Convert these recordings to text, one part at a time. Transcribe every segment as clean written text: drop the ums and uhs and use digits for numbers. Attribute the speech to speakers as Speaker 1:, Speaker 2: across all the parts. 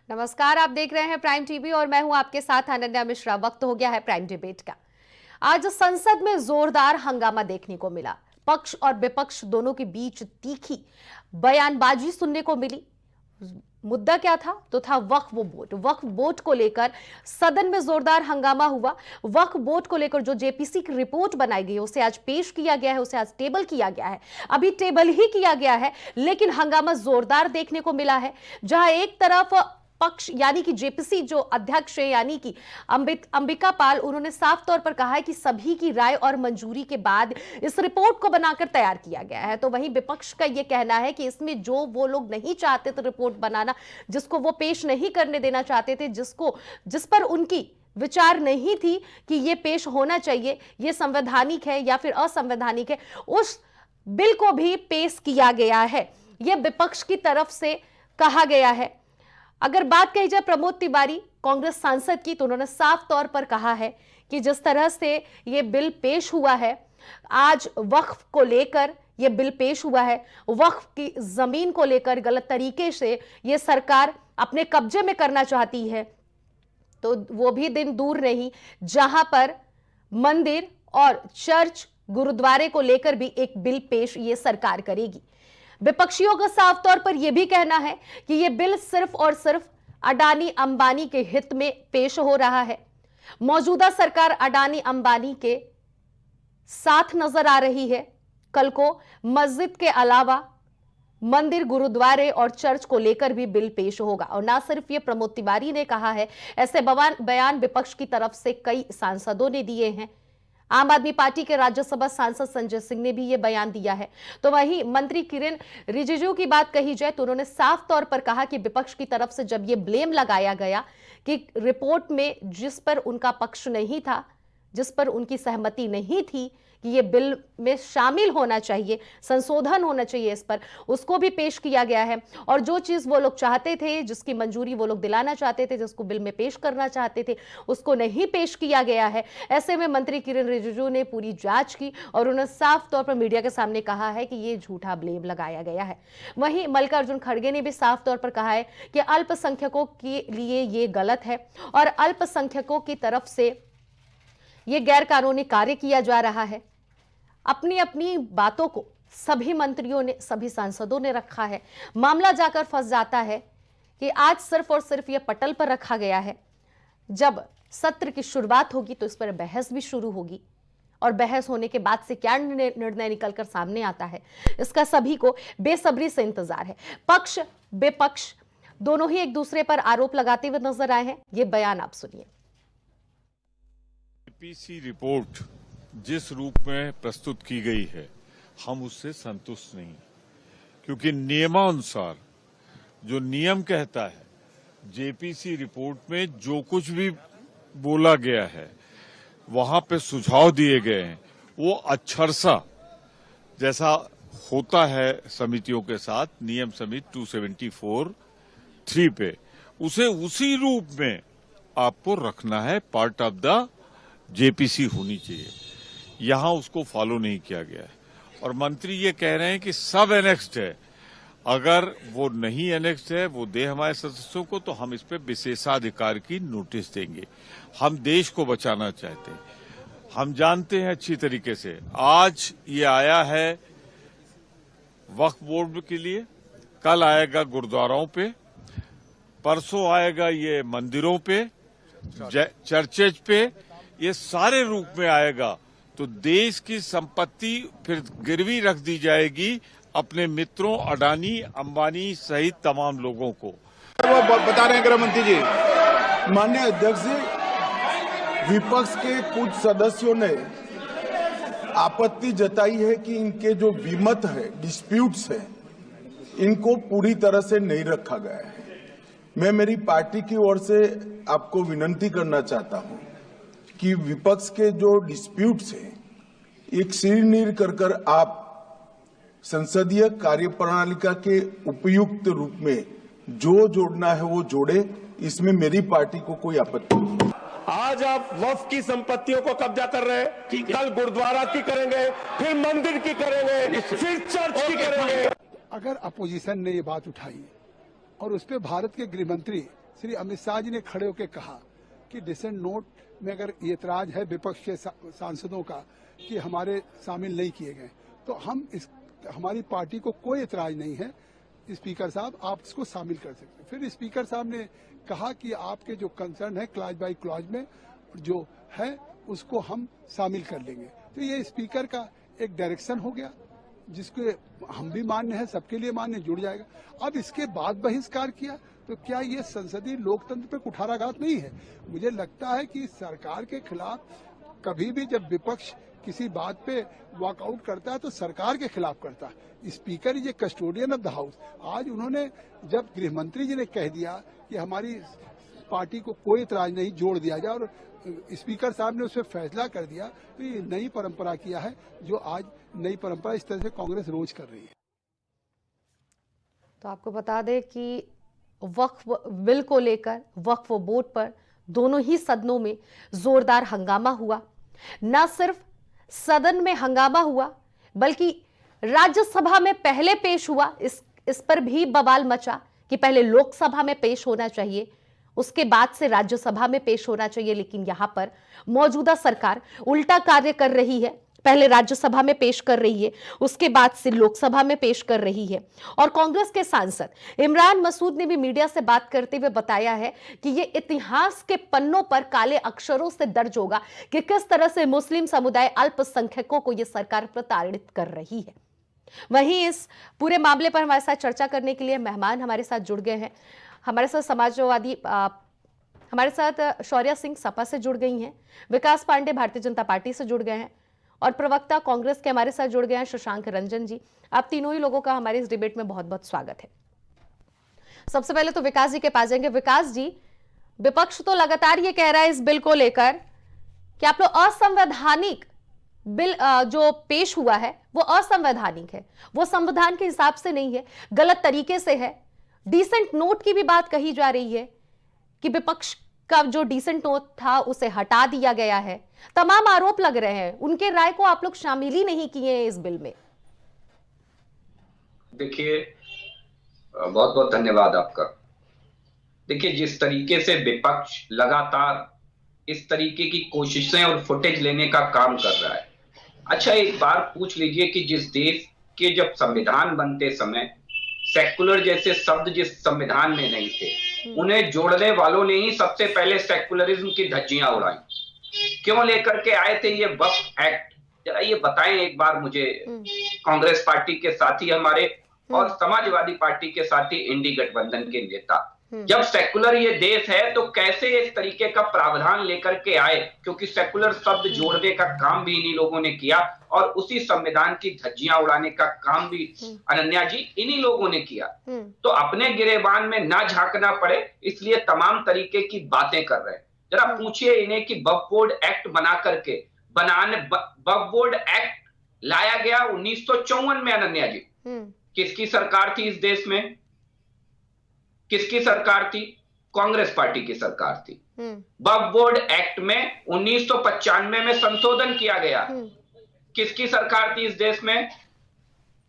Speaker 1: नमस्कार, आप देख रहे हैं प्राइम टीवी और मैं हूं आपके साथ अनन्या मिश्रा। वक्त हो गया है प्राइम डिबेट का। आज संसद में जोरदार हंगामा देखने को मिला। पक्ष और विपक्ष दोनों के बीच तीखी बयानबाजी सुनने को मिली। मुद्दा क्या था? तो था वक्फ बोर्ड। वक्फ बोर्ड को लेकर सदन में जोरदार हंगामा हुआ। वक्फ बोर्ड को लेकर जो जेपीसी की रिपोर्ट बनाई गई उसे आज पेश किया गया है, उसे आज टेबल किया गया है। अभी टेबल ही किया गया है, लेकिन हंगामा जोरदार देखने को मिला है। जहां एक तरफ पक्ष यानी कि जेपीसी जो अध्यक्ष है यानी कि अंबिका पाल, उन्होंने साफ तौर पर कहा है कि सभी की राय और मंजूरी के बाद इस रिपोर्ट को बनाकर तैयार किया गया है। तो वहीं विपक्ष का यह कहना है कि इसमें जो वो लोग नहीं चाहते थे रिपोर्ट बनाना, जिसको वो पेश नहीं करने देना चाहते थे, जिस पर उनकी विचार नहीं थी कि यह पेश होना चाहिए, यह संवैधानिक है या फिर असंवैधानिक है, उस बिल को भी पेश किया गया है। यह विपक्ष की तरफ से कहा गया है। अगर बात कही जाए प्रमोद तिवारी कांग्रेस सांसद की, तो उन्होंने साफ तौर पर कहा है कि जिस तरह से यह बिल पेश हुआ है, आज वक्फ को लेकर यह बिल पेश हुआ है, वक्फ की जमीन को लेकर गलत तरीके से यह सरकार अपने कब्जे में करना चाहती है, तो वो भी दिन दूर नहीं जहां पर मंदिर और चर्च गुरुद्वारे को लेकर भी एक बिल पेश ये सरकार करेगी। विपक्षियों का साफ तौर पर यह भी कहना है कि यह बिल सिर्फ और सिर्फ अडानी अंबानी के हित में पेश हो रहा है। मौजूदा सरकार अडानी अंबानी के साथ नजर आ रही है। कल को मस्जिद के अलावा मंदिर, गुरुद्वारे और चर्च को लेकर भी बिल पेश होगा। और ना सिर्फ ये प्रमोद तिवारी ने कहा है, ऐसे बयान विपक्ष की तरफ से कई सांसदों ने दिए हैं। आम आदमी पार्टी के राज्यसभा सांसद संजय सिंह ने भी यह बयान दिया है। तो वहीं मंत्री किरेन रिजिजू की बात कही जाए तो उन्होंने साफ तौर पर कहा कि विपक्ष की तरफ से जब यह ब्लेम लगाया गया कि रिपोर्ट में जिस पर उनका पक्ष नहीं था, जिस पर उनकी सहमति नहीं थी कि ये बिल में शामिल होना चाहिए, संशोधन होना चाहिए इस पर, उसको भी पेश किया गया है। और जो चीज वो लोग चाहते थे, जिसकी मंजूरी वो लोग दिलाना चाहते थे, जिसको बिल में पेश करना चाहते थे, उसको नहीं पेश किया गया है। ऐसे में मंत्री किरेन रिजिजू ने पूरी जांच की और उन्होंने साफ तौर पर मीडिया के सामने कहा है कि ये झूठा ब्लेम लगाया गया है। वहीं मल्लिकार्जुन खड़गे ने भी साफ तौर पर कहा है कि अल्पसंख्यकों के लिए ये गलत है और अल्पसंख्यकों की तरफ से यह गैर कानूनी कार्य किया जा रहा है। अपनी अपनी बातों को सभी मंत्रियों ने, सभी सांसदों ने रखा है। मामला जाकर फंस जाता है कि आज सिर्फ और सिर्फ यह पटल पर रखा गया है। जब सत्र की शुरुआत होगी तो इस पर बहस भी शुरू होगी और बहस होने के बाद से क्या निर्णय निकलकर सामने आता है, इसका सभी को बेसब्री से इंतजार है। पक्ष विपक्ष दोनों ही एक दूसरे पर आरोप लगाते हुए नजर आए हैं। ये बयान आप सुनिए।
Speaker 2: जेपीसी रिपोर्ट जिस रूप में प्रस्तुत की गई है, हम उससे संतुष्ट नहीं, क्योंकि नियमानुसार जो नियम कहता है, जेपीसी रिपोर्ट में जो कुछ भी बोला गया है, वहां पे सुझाव दिए गए हैं, वो अक्षरशः जैसा होता है समितियों के साथ, नियम समिति 274(3) पे, उसे उसी रूप में आपको रखना है। पार्ट ऑफ द जेपीसी होनी चाहिए। यहां उसको फॉलो नहीं किया गया है और मंत्री ये कह रहे हैं कि सब एनेक्स्ड है। अगर वो नहीं एनेक्स्ड है, वो दे हमारे सदस्यों को, तो हम इस पे विशेषाधिकार की नोटिस देंगे। हम देश को बचाना चाहते हैं। हम जानते हैं अच्छी तरीके से, आज ये आया है वक्फ बोर्ड के लिए, कल आएगा गुरुद्वाराओं पे, परसों आएगा ये मंदिरों पे, चर्चेज पे, ये सारे रूप में आएगा। तो देश की संपत्ति फिर गिरवी रख दी जाएगी अपने मित्रों अडानी अंबानी सहित तमाम लोगों को।
Speaker 3: वो बता रहे हैं गृह मंत्री जी। माननीय अध्यक्ष जी, विपक्ष के कुछ सदस्यों ने आपत्ति जताई है कि इनके जो विमत है, डिस्प्यूट्स है, इनको पूरी तरह से नहीं रखा गया है। मैं मेरी पार्टी की ओर से आपको विनती करना चाहता हूं कि विपक्ष के जो डिस्प्यूट्स हैं, एक सिरनीर कर आप संसदीय कार्यप्रणालिका के उपयुक्त रूप में जो जोड़ना है वो जोड़े। इसमें मेरी पार्टी को कोई आपत्ति नहीं।
Speaker 4: आज आप वक्फ की संपत्तियों को कब्जा कर रहे हैं, कल गुरुद्वारा की करेंगे, फिर मंदिर की करेंगे, फिर चर्च की करेंगे।
Speaker 5: अगर अपोजिशन ने ये बात उठाई और उस पर भारत के गृह मंत्री श्री अमित शाह जी ने खड़े होकर कहा कि डिसेंट नोट में अगर ये एतराज है विपक्ष के सांसदों का कि हमारे शामिल नहीं किए गए, तो हमारी पार्टी को कोई एतराज नहीं है, स्पीकर साहब आप इसको शामिल कर सकते हैं। फिर स्पीकर साहब ने कहा कि आपके जो कंसर्न है क्लॉज बाय क्लॉज में जो है उसको हम शामिल कर लेंगे। तो ये स्पीकर का एक डायरेक्शन हो गया जिसको हम भी मान्य है, सबके लिए मान्य, जुड़ जाएगा। अब इसके बाद बहिष्कार किया तो क्या ये संसदीय लोकतंत्र पे कुठाराघात नहीं है? मुझे लगता है कि सरकार के खिलाफ कभी भी जब विपक्ष किसी बात पे वॉकआउट करता है तो सरकार के खिलाफ करता है। Speaker is a custodian of the house. आज उन्होंने जब गृह मंत्री जी ने कह दिया कि हमारी पार्टी को कोई इतराज नहीं, जोड़ दिया जाए, और स्पीकर साहब ने उसमें फैसला कर दिया, तो ये नई परंपरा किया है जो आज नई परंपरा इस तरह से कांग्रेस रोज कर रही है।
Speaker 1: तो आपको बता दें कि वक्फ बिल को लेकर वक्फ बोर्ड पर दोनों ही सदनों में जोरदार हंगामा हुआ। न सिर्फ सदन में हंगामा हुआ बल्कि राज्यसभा में पहले पेश हुआ, इस पर भी बवाल मचा कि पहले लोकसभा में पेश होना चाहिए, उसके बाद से राज्यसभा में पेश होना चाहिए। लेकिन यहां पर मौजूदा सरकार उल्टा कार्य कर रही है, पहले राज्यसभा में पेश कर रही है, उसके बाद से लोकसभा में पेश कर रही है। और कांग्रेस के सांसद इमरान मसूद ने भी मीडिया से बात करते हुए बताया है कि यह इतिहास के पन्नों पर काले अक्षरों से दर्ज होगा कि किस तरह से मुस्लिम समुदाय अल्पसंख्यकों को यह सरकार प्रताड़ित कर रही है। वहीं इस पूरे मामले पर हमारे साथ चर्चा करने के लिए मेहमान हमारे साथ जुड़ गए हैं। हमारे साथ समाजवादी हमारे साथ शौर्या सिंह सपा से जुड़ गई हैं, विकास पांडे भारतीय जनता पार्टी से जुड़ गए हैं, और प्रवक्ता कांग्रेस के हमारे साथ जुड़ गए हैं शशांक रंजन जी। आप तीनों ही लोगों का हमारे इस डिबेट में बहुत बहुत स्वागत है। सबसे पहले तो विकास जी के पास जाएंगे। विकास जी, विपक्ष तो लगातार ये कह रहा है इस बिल को लेकर कि आप लोग असंवैधानिक बिल जो पेश हुआ है वो असंवैधानिक है, वो संविधान के हिसाब से नहीं है, गलत तरीके से है। डिसेंट नोट की भी बात कही जा रही है कि विपक्ष का जो डिसेंट नोट था उसे हटा दिया गया है। तमाम आरोप लग रहे हैं, उनके राय को आप लोग शामिल ही नहीं किए हैं इस बिल में।
Speaker 6: देखिए, बहुत बहुत धन्यवाद आपका। देखिए, जिस तरीके से विपक्ष लगातार इस तरीके की कोशिशें और फुटेज लेने का काम कर रहा है। अच्छा, एक बार पूछ लीजिए कि जिस देश के जब संविधान बनते समय सेकुलर जैसे शब्द जिस संविधान में नहीं थे, उन्हें जोड़ने वालों ने ही सबसे पहले सेकुलरिज्म की धज्जियां उड़ाई। क्यों लेकर के आए थे ये वक्फ एक्ट? जरा ये बताएं एक बार मुझे। कांग्रेस पार्टी के साथी हमारे और समाजवादी पार्टी के साथी इंडी गठबंधन के नेता, जब सेकुलर ये देश है तो कैसे इस तरीके का प्रावधान लेकर के आए? क्योंकि सेकुलर शब्द जोड़ने का काम भी इन्हीं लोगों ने किया और उसी संविधान की धज्जियां उड़ाने का काम भी अनन्या जी इन्हीं लोगों ने किया। तो अपने गिरेबान में ना झांकना पड़े इसलिए तमाम तरीके की बातें कर रहे हैं। जरा पूछिए इन्हें कि वक्फ बोर्ड एक्ट बना करके वक्फ बोर्ड एक्ट लाया गया 1954 में। अनन्या जी, किसकी सरकार थी इस देश में? किसकी सरकार थी? कांग्रेस पार्टी की सरकार थी। वक्फ बोर्ड एक्ट में 1995 में संशोधन किया गया। किसकी सरकार थी इस देश में?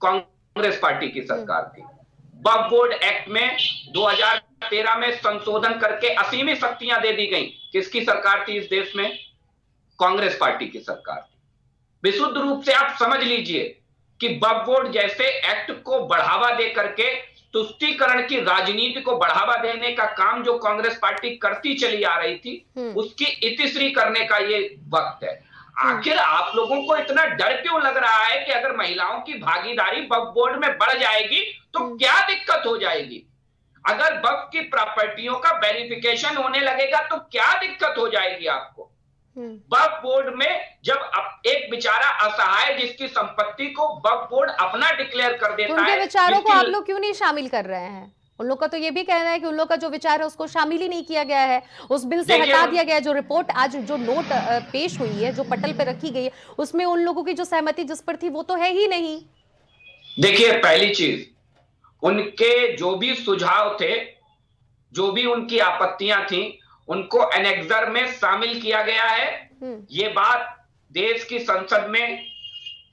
Speaker 6: कांग्रेस पार्टी की सरकार थी। वक्फ बोर्ड एक्ट में 2013 में संशोधन करके असीमित शक्तियां दे दी गई। किसकी सरकार थी इस देश में? कांग्रेस पार्टी की सरकार थी। विशुद्ध रूप से आप समझ लीजिए कि वक्फ बोर्ड जैसे एक्ट को बढ़ावा दे करके तुष्टीकरण की राजनीति को बढ़ावा देने का काम जो कांग्रेस पार्टी करती चली आ रही थी, उसकी इतिश्री करने का ये वक्त है। आखिर आप लोगों को इतना डर क्यों लग रहा है कि अगर महिलाओं की भागीदारी वक्फ बोर्ड में बढ़ जाएगी तो क्या दिक्कत हो जाएगी? अगर वक्फ की प्रॉपर्टियों का वेरिफिकेशन होने लगेगा तो क्या दिक्कत हो जाएगी आपको? वक्फ बोर्ड में जब एक बेचारा असहाय जिसकी संपत्ति को वक्फ बोर्ड अपना डिक्लेयर कर देता है,
Speaker 1: उनके विचारों को आप लोग क्यों नहीं शामिल कर रहे हैं? उन लोग का तो ये भी कहना है कि उन लोग का जो विचार है उसको शामिल ही नहीं किया गया है, उस बिल से हटा दिया गया है। जो रिपोर्ट आज जो नोट पेश हुई है, जो पटल पे रखी गई है, उसमें उन लोगों की जो सहमति जिस पर थी वो तो है ही नहीं।
Speaker 6: देखिए, पहली चीज, उनके जो भी सुझाव थे, जो भी उनकी आपत्तियां थी, उनको एनेक्सर में शामिल किया गया है। ये बात देश की संसद में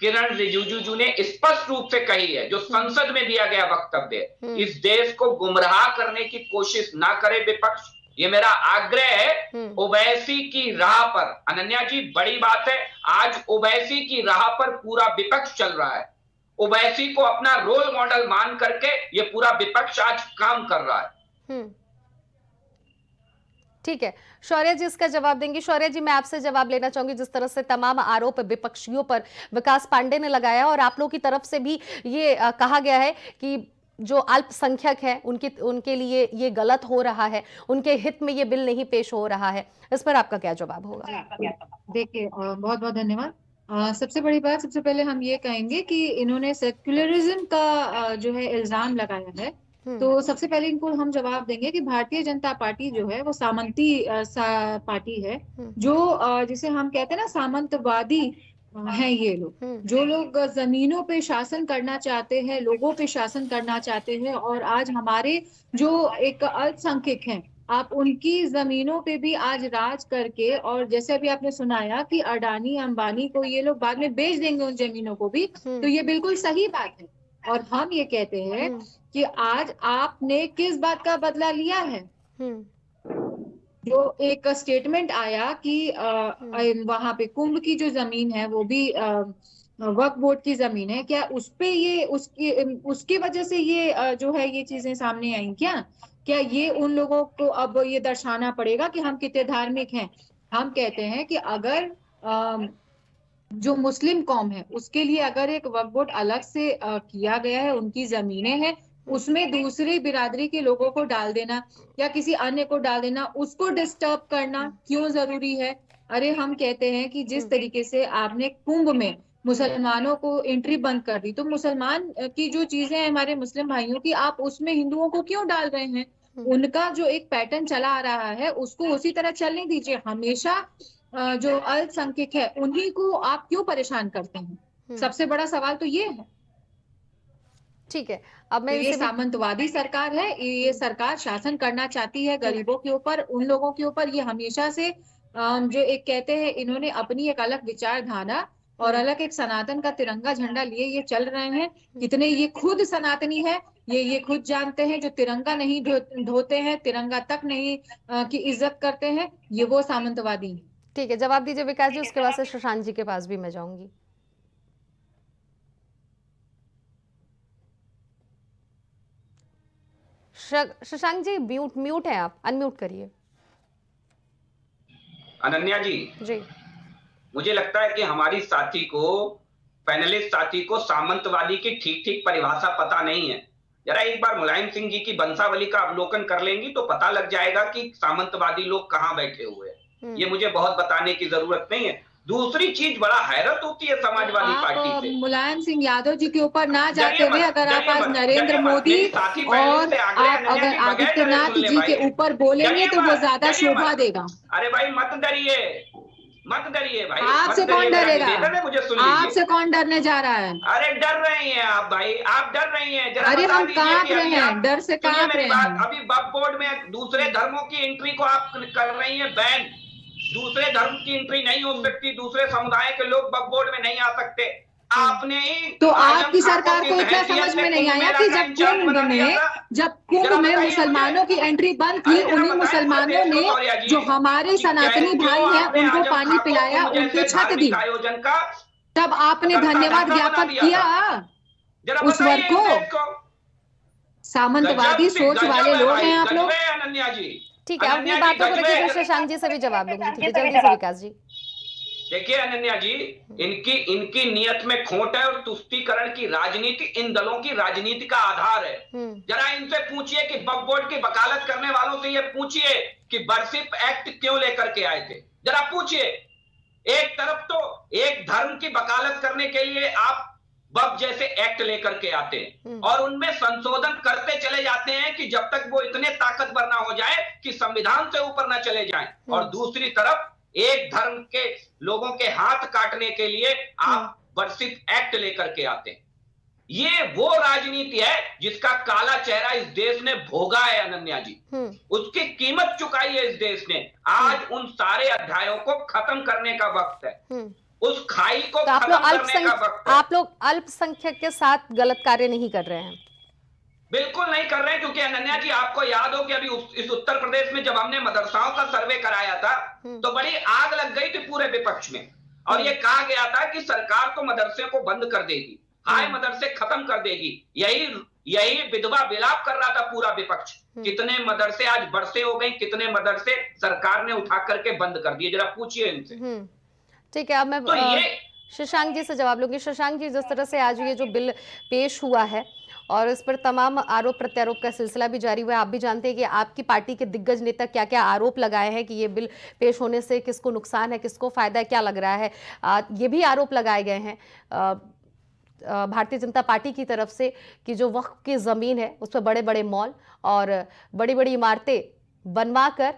Speaker 6: किरण रिजिजू ने स्पष्ट रूप से कही है, जो संसद में दिया गया वक्तव्य, इस देश को गुमराह करने की कोशिश ना करे विपक्ष। ये मेरा आग्रह है। ओवैसी की राह पर, अनन्या जी बड़ी बात है, आज ओवैसी की राह पर पूरा विपक्ष चल रहा है। ओवैसी को अपना रोल मॉडल मान करके ये पूरा विपक्ष आज काम कर रहा है।
Speaker 1: ठीक है, शौर्य जी इसका जवाब देंगी। शौर्य जी, मैं आपसे जवाब लेना चाहूंगी। जिस तरह से तमाम आरोप विपक्षियों पर विकास पांडे ने लगाया और आप लोगों की तरफ से भी ये कहा गया है कि जो अल्पसंख्यक हैं उनके लिए ये गलत हो रहा है, उनके हित में ये बिल नहीं पेश हो रहा है, इस पर आपका क्या जवाब होगा?
Speaker 7: देखिए, बहुत बहुत धन्यवाद। सबसे बड़ी बात, सबसे पहले हम ये कहेंगे कि इन्होंने सेक्युलरिज्म का जो है इल्जाम लगाया है, तो सबसे पहले इनको हम जवाब देंगे कि भारतीय जनता पार्टी जो है वो सामंती पार्टी है, जो जिसे हम कहते हैं ना सामंतवादी हैं ये लोग, जो लोग जमीनों पे शासन करना चाहते हैं, लोगों पे शासन करना चाहते हैं। और आज हमारे जो एक अल्पसंख्यक हैं, आप उनकी जमीनों पे भी आज राज करके, और जैसे अभी आपने सुनाया कि अडानी अंबानी को ये लोग बाद में बेच देंगे उन जमीनों को भी, तो ये बिल्कुल सही बात है। और हम ये कहते हैं कि आज आपने किस बात का बदला लिया है? जो एक स्टेटमेंट आया कि वहां पे कुंभ की जो जमीन है वो भी वक्फ बोर्ड की जमीन है, क्या उस पे ये उसकी वजह से ये जो है ये चीजें सामने आई क्या ये उन लोगों को अब ये दर्शाना पड़ेगा कि हम कितने धार्मिक हैं? हम कहते हैं कि अगर जो मुस्लिम कौम है उसके लिए अगर एक वक्फ बोर्ड अलग से किया गया है, उनकी जमीनें हैं, उसमें दूसरी बिरादरी के लोगों को डाल देना या किसी अन्य को डाल देना, उसको डिस्टर्ब करना क्यों जरूरी है? अरे हम कहते हैं कि जिस तरीके से आपने कुंभ में मुसलमानों को एंट्री बंद कर दी, तो मुसलमान की जो चीजें हैं हमारे मुस्लिम भाइयों की, आप उसमें हिंदुओं को क्यों डाल रहे हैं? उनका जो एक पैटर्न चला आ रहा है उसको उसी तरह चलने दीजिए। हमेशा जो अल्पसंख्यक है उन्हीं को आप क्यों परेशान करते हैं? सबसे बड़ा सवाल तो ये है।
Speaker 1: ठीक है, अब मैं
Speaker 7: तो ये सामंतवादी सरकार है, ये सरकार शासन करना चाहती है गरीबों के ऊपर, उन लोगों के ऊपर। ये हमेशा से जो एक कहते हैं, इन्होंने अपनी एक अलग विचारधारा और अलग एक सनातन का तिरंगा झंडा लिए ये चल रहे हैं। कितने ये खुद सनातनी है, ये खुद जानते हैं। जो तिरंगा नहीं धोते हैं, तिरंगा तक नहीं की इज्जत करते हैं, ये वो सामंतवादी है।
Speaker 1: ठीक है, जवाब दीजिए विकास जी, उसके बाद से शशांक जी के पास भी मैं जाऊंगी। शशांक जी म्यूट है, आप अनम्यूट करिए।
Speaker 6: अनन्या जी, मुझे लगता है कि हमारी साथी को, पैनलिस्ट साथी को सामंतवादी की ठीक ठीक परिभाषा पता नहीं है। जरा एक बार मुलायम सिंह जी की वंशावली का अवलोकन कर लेंगी तो पता लग जाएगा कि सामंतवादी लोग कहाँ बैठे हुए हैं। ये मुझे बहुत बताने की जरूरत नहीं है। दूसरी चीज, बड़ा हैरत होती है समाजवादी पार्टी से।
Speaker 7: मुलायम सिंह यादव जी के ऊपर ना जाते हुए अगर आप आज नरेंद्र मोदी और आप अगर आदित्यनाथ जी के ऊपर बोलेंगे तो वो ज्यादा शोभा देगा।
Speaker 6: अरे भाई मत डरिए, मत डरिए भाई।
Speaker 7: आपसे कौन डरेगा?
Speaker 6: मुझे सुन
Speaker 7: आपसे कौन डरने जा रहा है?
Speaker 6: अरे डर रही हैं आप भाई, आप डर रही हैं। जरा
Speaker 7: अरे हम
Speaker 6: बता
Speaker 7: कांप
Speaker 6: दीजिए
Speaker 7: रहे
Speaker 6: कि
Speaker 7: हैं, डर से कांप रहे हैं।
Speaker 6: अभी वक्फ बोर्ड में दूसरे धर्मों की एंट्री को आप कर रही हैं बैन। दूसरे धर्म की एंट्री नहीं हो सकती, दूसरे समुदाय के लोग वक्फ बोर्ड में नहीं आ सकते। आपने ही
Speaker 7: तो आपकी सरकार को इतना समझ में नहीं आया कि जब कुंभ में मुसलमानों की एंट्री बंद थी, उन्हीं मुसलमानों ने जो हमारे सनातनी भाई हैं उनको पानी पिलाया, उनकी छत दी, तब आपने धन्यवाद ज्ञापन किया उस वर्ग को। सामंतवादी सोच वाले लोग हैं आप लोग।
Speaker 6: अनन्या जी,
Speaker 1: ठीक है, अपनी बातों को रखिए, शशांक जी से भी जवाब देंगे। ठीक है, जल्दी से विकास जी।
Speaker 6: देखिए अनन्या जी, इनकी नियत में खोट है और तुष्टीकरण की राजनीति इन दलों की राजनीति का आधार है। जरा इनसे पूछिए कि वक्फ बोर्ड की वकालत करने वालों से ये पूछिए कि बर्सिप एक्ट क्यों लेकर के आए थे। जरा पूछिए। एक तरफ तो एक धर्म की वकालत करने के लिए आप वक्फ जैसे एक्ट लेकर के आते हैं और उनमें संशोधन करते चले जाते हैं कि जब तक वो इतने ताकतवर ना हो जाए कि संविधान से ऊपर ना चले जाएं। और दूसरी तरफ एक धर्म के लोगों के हाथ काटने के लिए आप वर्षित एक्ट लेकर के आते हैं। ये वो राजनीति है जिसका काला चेहरा इस देश ने भोगा है अनन्या जी। उसकी कीमत चुकाई है इस देश ने। आज उन सारे अध्यायों को खत्म करने का वक्त है। उस खाई को
Speaker 1: तो
Speaker 6: खत्म करने का वक्त है।
Speaker 1: आप लोग अल्पसंख्यक के साथ गलत कार्य नहीं कर रहे हैं?
Speaker 6: बिल्कुल नहीं कर रहे हैं, क्योंकि अनन्या जी आपको याद हो कि अभी इस उत्तर प्रदेश में जब हमने मदरसाओं का सर्वे कराया था तो बड़ी आग लग गई थी पूरे विपक्ष में, और ये कहा गया था कि सरकार तो मदरसे को बंद कर देगी, हाय मदरसे खत्म कर देगी। यही विधवा विलाप कर रहा था पूरा विपक्ष। कितने मदरसे आज बरसे हो गए, कितने मदरसे सरकार ने उठा करके बंद कर दिए, जरा पूछिए इनसे।
Speaker 1: ठीक है, अब मैं
Speaker 6: तो ये
Speaker 1: शशांक जी से जवाब लूंगी। शशांक जी, जिस तरह से आज ये जो बिल पेश हुआ है और इस पर तमाम आरोप प्रत्यारोप का सिलसिला भी जारी हुआ है, आप भी जानते हैं कि आपकी पार्टी के दिग्गज नेता क्या क्या आरोप लगाए हैं कि ये बिल पेश होने से किसको नुकसान है, किसको फायदा है, क्या लग रहा है। ये भी आरोप लगाए गए हैं भारतीय जनता पार्टी की तरफ से कि जो वक्फ की ज़मीन है उस पर बड़े बड़े मॉल और बड़ी बड़ी इमारतें बनवा कर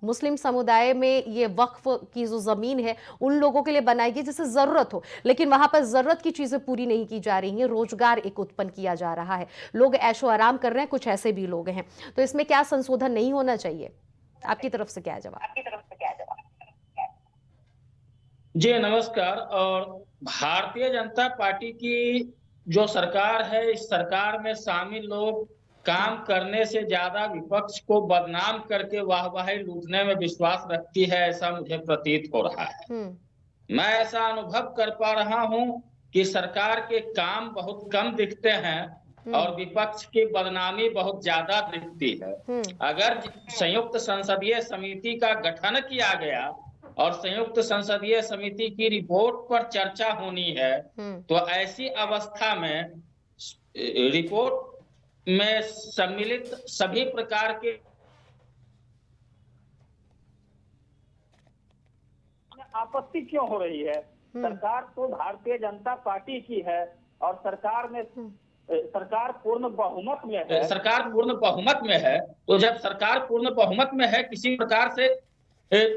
Speaker 1: मुस्लिम समुदाय में ये वक्फ की जो ज़मीन है उन लोगों के लिए बनाएगी जिसे ज़रूरत हो, लेकिन वहाँ पर ज़रूरत की चीज़ें पूरी नहीं की जा रही हैं, रोजगार एक उत्पन्न किया जा रहा है, लोग ऐशो आराम कर रहे हैं, कुछ ऐसे भी लोग हैं। तो इसमें क्या संशोधन नहीं होना चाहिए? आपकी तरफ से क्या है जवाब?
Speaker 8: जी नमस्कार। और भारतीय जनता पार्टी की जो सरकार है, इस सरकार में शामिल लोग काम करने से ज्यादा विपक्ष को बदनाम करके वाहवाही लूटने में विश्वास रखती है, ऐसा मुझे प्रतीत हो रहा है। मैं ऐसा अनुभव कर पा रहा हूं कि सरकार के काम बहुत कम दिखते हैं और विपक्ष की बदनामी बहुत ज्यादा दिखती है। अगर संयुक्त संसदीय समिति का गठन किया गया और संयुक्त संसदीय समिति की रिपोर्ट पर चर्चा होनी है तो ऐसी अवस्था में रिपोर्ट में सम्मिलित सभी प्रकार के
Speaker 9: आपत्ति क्यों हो रही है? सरकार तो भारतीय जनता पार्टी की है और सरकार पूर्ण बहुमत में है।
Speaker 8: सरकार पूर्ण बहुमत में है, तो जब सरकार पूर्ण बहुमत में है, किसी प्रकार से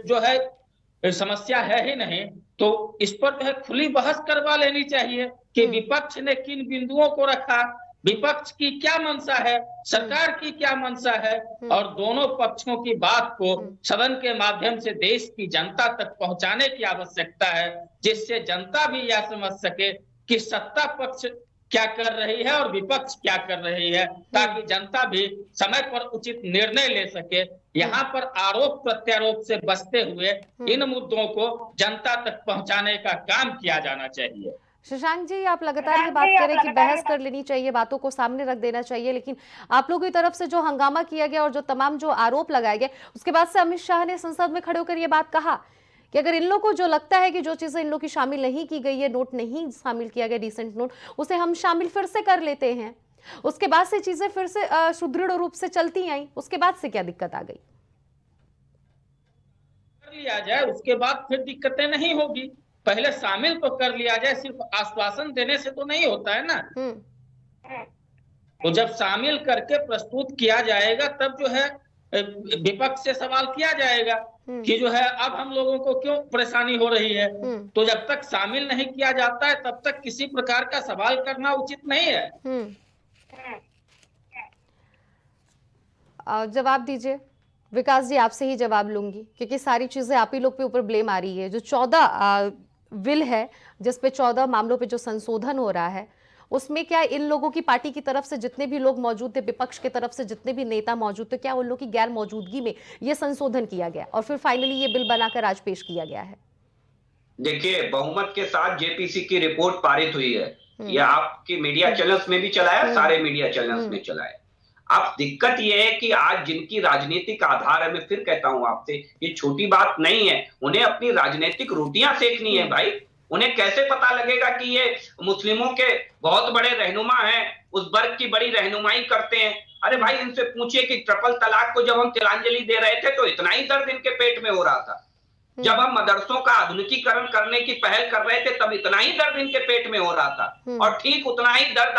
Speaker 8: जो है समस्या है ही नहीं, तो इस पर जो है खुली बहस करवा लेनी चाहिए कि विपक्ष ने किन बिंदुओं को रखा, विपक्ष की क्या मंशा है, सरकार की क्या मंशा है, और दोनों पक्षों की बात को सदन के माध्यम से देश की जनता तक पहुंचाने की आवश्यकता है, जिससे जनता भी यह समझ सके कि सत्ता पक्ष क्या कर रही है और विपक्ष क्या कर रही है, ताकि जनता भी समय पर उचित निर्णय ले सके। यहाँ पर आरोप प्रत्यारोप से बचते हुए इन मुद्दों को जनता तक पहुंचाने का काम किया जाना चाहिए।
Speaker 1: शशांक जी, आप लगातार ये बात करें कि बहस कर लेनी चाहिए, बातों को सामने रख देना चाहिए, लेकिन आप लोगों की तरफ से जो हंगामा किया गया और जो तमाम जो आरोप लगाए गए, उसके बाद से अमित शाह ने संसद में खड़े होकर ये बात कहा कि अगर इन लोगों को जो लगता है कि जो चीजें इन लोगों की शामिल नहीं की गई है, नोट नहीं शामिल किया गया, डिसेंट नोट, उसे हम शामिल फिर से कर लेते हैं। उसके बाद से चीजें फिर से सुदृढ़ रूप से चलती आई, उसके बाद से क्या दिक्कत आ गई?
Speaker 8: कर लिया जाए, उसके बाद फिर दिक्कतें नहीं होगी। पहले शामिल तो कर लिया जाए, सिर्फ आश्वासन देने से तो नहीं होता है ना। तो जब शामिल करके प्रस्तुत किया जाएगा तब जो है विपक्ष से सवाल किया जाएगा कि जो है अब हम लोगों को क्यों परेशानी हो रही है। तो जब तक शामिल नहीं किया जाता है तब तक किसी प्रकार का सवाल करना उचित नहीं है।
Speaker 1: जवाब दीजिए विकास जी, आपसे ही जवाब लूंगी क्योंकि सारी चीजें आप ही लोग पे ऊपर ब्लेम आ रही है। जो 14 विल है जिसपे 14 मामलों पे जो संशोधन हो रहा है, उसमें क्या इन लोगों की पार्टी की तरफ से जितने भी लोग मौजूद थे, विपक्ष की तरफ से जितने भी नेता मौजूद थे, क्या उन लोगों की गैर मौजूदगी में ये संशोधन किया गया और फिर फाइनली ये बिल बनाकर आज पेश किया गया है?
Speaker 6: देखिए, बहुमत के साथ जेपीसी की रिपोर्ट पारित हुई है। यह आपके मीडिया चैनल्स में भी चला है, सारे मीडिया चैनल्स में चला है। अब दिक्कत यह है कि आज जिनकी राजनीतिक आधार है, मैं फिर कहता हूं आपसे, ये छोटी बात नहीं है, उन्हें अपनी राजनीतिक रोटियां सेकनी है भाई। उन्हें कैसे पता लगेगा कि ये मुस्लिमों के बहुत बड़े रहनुमा हैं, उस वर्ग की बड़ी रहनुमाई करते हैं? अरे भाई, इनसे पूछिए कि ट्रिपल तलाक को जब हम तिलांजलि दे रहे थे तो इतना ही दर्द इनके पेट में हो रहा था। जब हम मदरसों का आधुनिकीकरण करने की पहल कर रहे थे तब इतना ही दर्द इनके पेट में हो रहा था। और ठीक उतना ही दर्द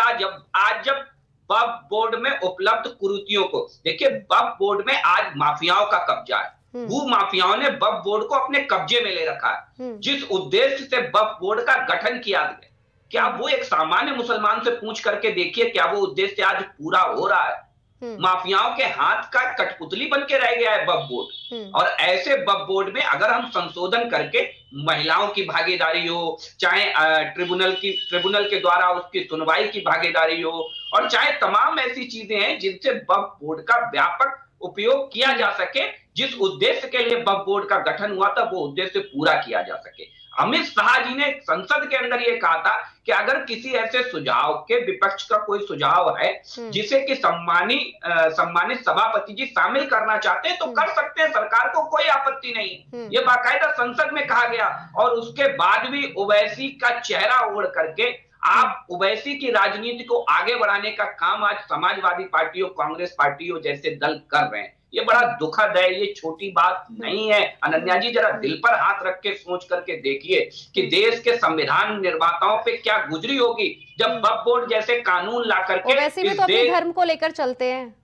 Speaker 6: आज जब वक्फ बोर्ड में उपलब्ध कुरीतियों को देखिए। वक्फ बोर्ड में आज माफियाओं का कब्जा है, भू माफियाओं ने वक्फ बोर्ड को अपने कब्जे में ले रखा है। जिस उद्देश्य से वक्फ बोर्ड का गठन किया गया, क्या वो एक सामान्य मुसलमान से पूछ करके देखिए, क्या वो उद्देश्य आज पूरा हो रहा है? माफियाओं के हाथ का कठपुतली बन के रह गया है वक्फ बोर्ड। और ऐसे वक्फ बोर्ड में अगर हम संशोधन करके महिलाओं की भागीदारी हो, चाहे ट्रिब्यूनल के द्वारा उसकी सुनवाई की भागीदारी हो, और चाहे तमाम ऐसी चीजें हैं जिनसे वक्फ बोर्ड का व्यापक उपयोग किया जा सके, जिस उद्देश्य के लिए वक्फ बोर्ड का गठन हुआ था वो उद्देश्य पूरा किया जा सके। अमित शाह जी ने संसद के अंदर ये कहा था कि अगर किसी ऐसे सुझाव के विपक्ष का कोई सुझाव है जिसे कि सम्मानित सभापति जी शामिल करना चाहते हैं तो कर सकते हैं, सरकार को कोई आपत्ति नहीं। ये बाकायदा संसद में कहा गया। और उसके बाद भी ओवैसी का चेहरा ओढ़ करके आप ओवैसी की राजनीति को आगे बढ़ाने का काम आज समाजवादी पार्टियों, कांग्रेस पार्टियों जैसे दल कर रहे हैं। ये बड़ा दुखद है, ये छोटी बात नहीं है। अनन्या जी जरा दिल पर हाथ रख के सोच करके देखिए कि देश के संविधान निर्माताओं पे क्या गुजरी होगी जब वक्फ बोर्ड जैसे कानून ला करके
Speaker 1: ओवैसी भी तो अपने धर्म को लेकर चलते हैं,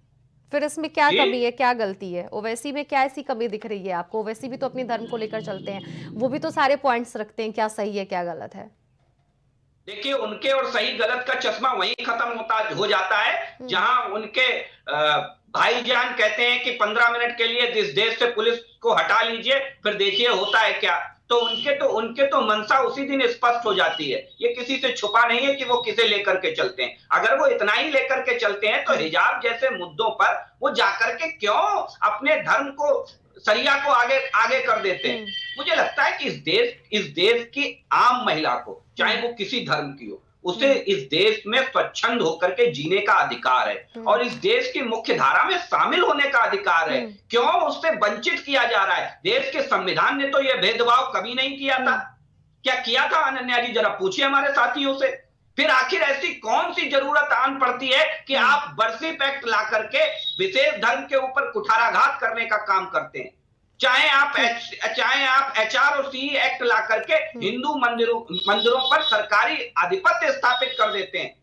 Speaker 1: फिर इसमें क्या कमी है, क्या गलती है? ओवैसी में क्या ऐसी कमी दिख रही है आपको? ओवैसी भी तो अपने धर्म को लेकर चलते हैं, वो भी तो सारे पॉइंट्स रखते हैं, क्या सही है क्या गलत है।
Speaker 6: देखिए, उनके और सही गलत का चश्मा वहीं खत्म हो जाता है जहां उनके भाईजान कहते हैं कि 15 मिनट के लिए इस देश से पुलिस को हटा लीजिए, फिर देखिए होता है क्या। तो उनके तो मंशा उसी दिन स्पष्ट हो जाती है। ये किसी से छुपा नहीं है कि वो किसे लेकर के चलते हैं। अगर वो इतना ही लेकर के चलते हैं तो हिजाब जैसे मुद्दों पर वो जाकर के क्यों अपने धर्म को, शरिया को आगे कर देते हैं। मुझे लगता है कि इस देश की आम महिला को, चाहे वो किसी धर्म की हो, उसे इस देश में स्वच्छंद होकर के जीने का अधिकार है और इस देश की मुख्य धारा में शामिल होने का अधिकार है। क्यों उससे वंचित किया जा रहा है? देश के संविधान ने तो यह भेदभाव कभी नहीं किया था। क्या किया था अनन्या जी? जरा पूछिए हमारे साथियों से। फिर आखिर ऐसी कौन सी जरूरत आन पड़ती है कि आप वर्शिप एक्ट ला करके विशेष धर्म के ऊपर कुठाराघात करने का काम करते हैं? चाहे आप HR और CE एक्ट ला करके हिंदू मंदिरों पर सरकारी आधिपत्य स्थापित कर देते हैं,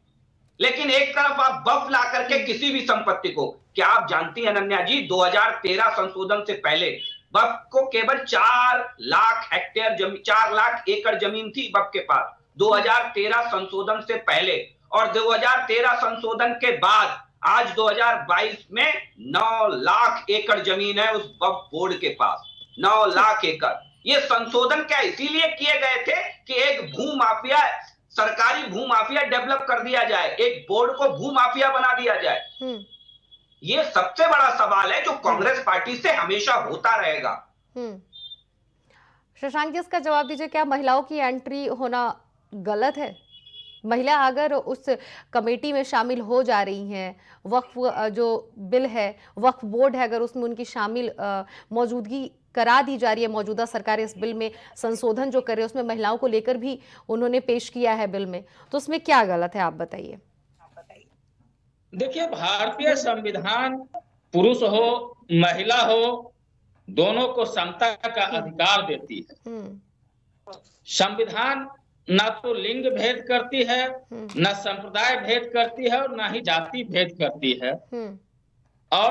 Speaker 6: लेकिन एक तरफ आप वक्फ ला करके किसी भी संपत्ति को, क्या आप जानती हैं अनन्या जी, 2013 संशोधन से पहले वक्फ को केवल 4 लाख एकड़ जमीन थी वक्फ के पास, 2013 संशोधन से पहले। और 2013 संशोधन के बाद आज 2022 में 9 लाख एकड़ जमीन है उस वक्फ बोर्ड के पास, 9 लाख एकड़। ये संशोधन क्या इसीलिए किए गए थे कि एक भूमाफिया, सरकारी भूमाफिया डेवलप कर दिया जाए, एक बोर्ड को भूमाफिया बना दिया जाए। ये सबसे बड़ा सवाल है जो कांग्रेस पार्टी से हमेशा होता रहेगा।
Speaker 1: शशांक जी, इसका जवाब दीजिए, क्या महिलाओं की एंट्री होना गलत है? महिला अगर उस कमेटी में शामिल हो जा रही हैं, वक्फ जो बिल है, वक्फ बोर्ड है, अगर उसमें उनकी शामिल मौजूदगी करा दी जा रही है, मौजूदा सरकार इस बिल में संशोधन जो करे उसमें महिलाओं को लेकर भी उन्होंने पेश किया है बिल में, तो उसमें क्या गलत है, आप बताइए।
Speaker 8: देखिए, भारतीय संविधान पुरुष हो महिला हो दोनों को समता का अधिकार देती है। संविधान ना तो लिंग भेद करती है, ना संप्रदाय भेद करती है और ना ही जाति भेद करती है। और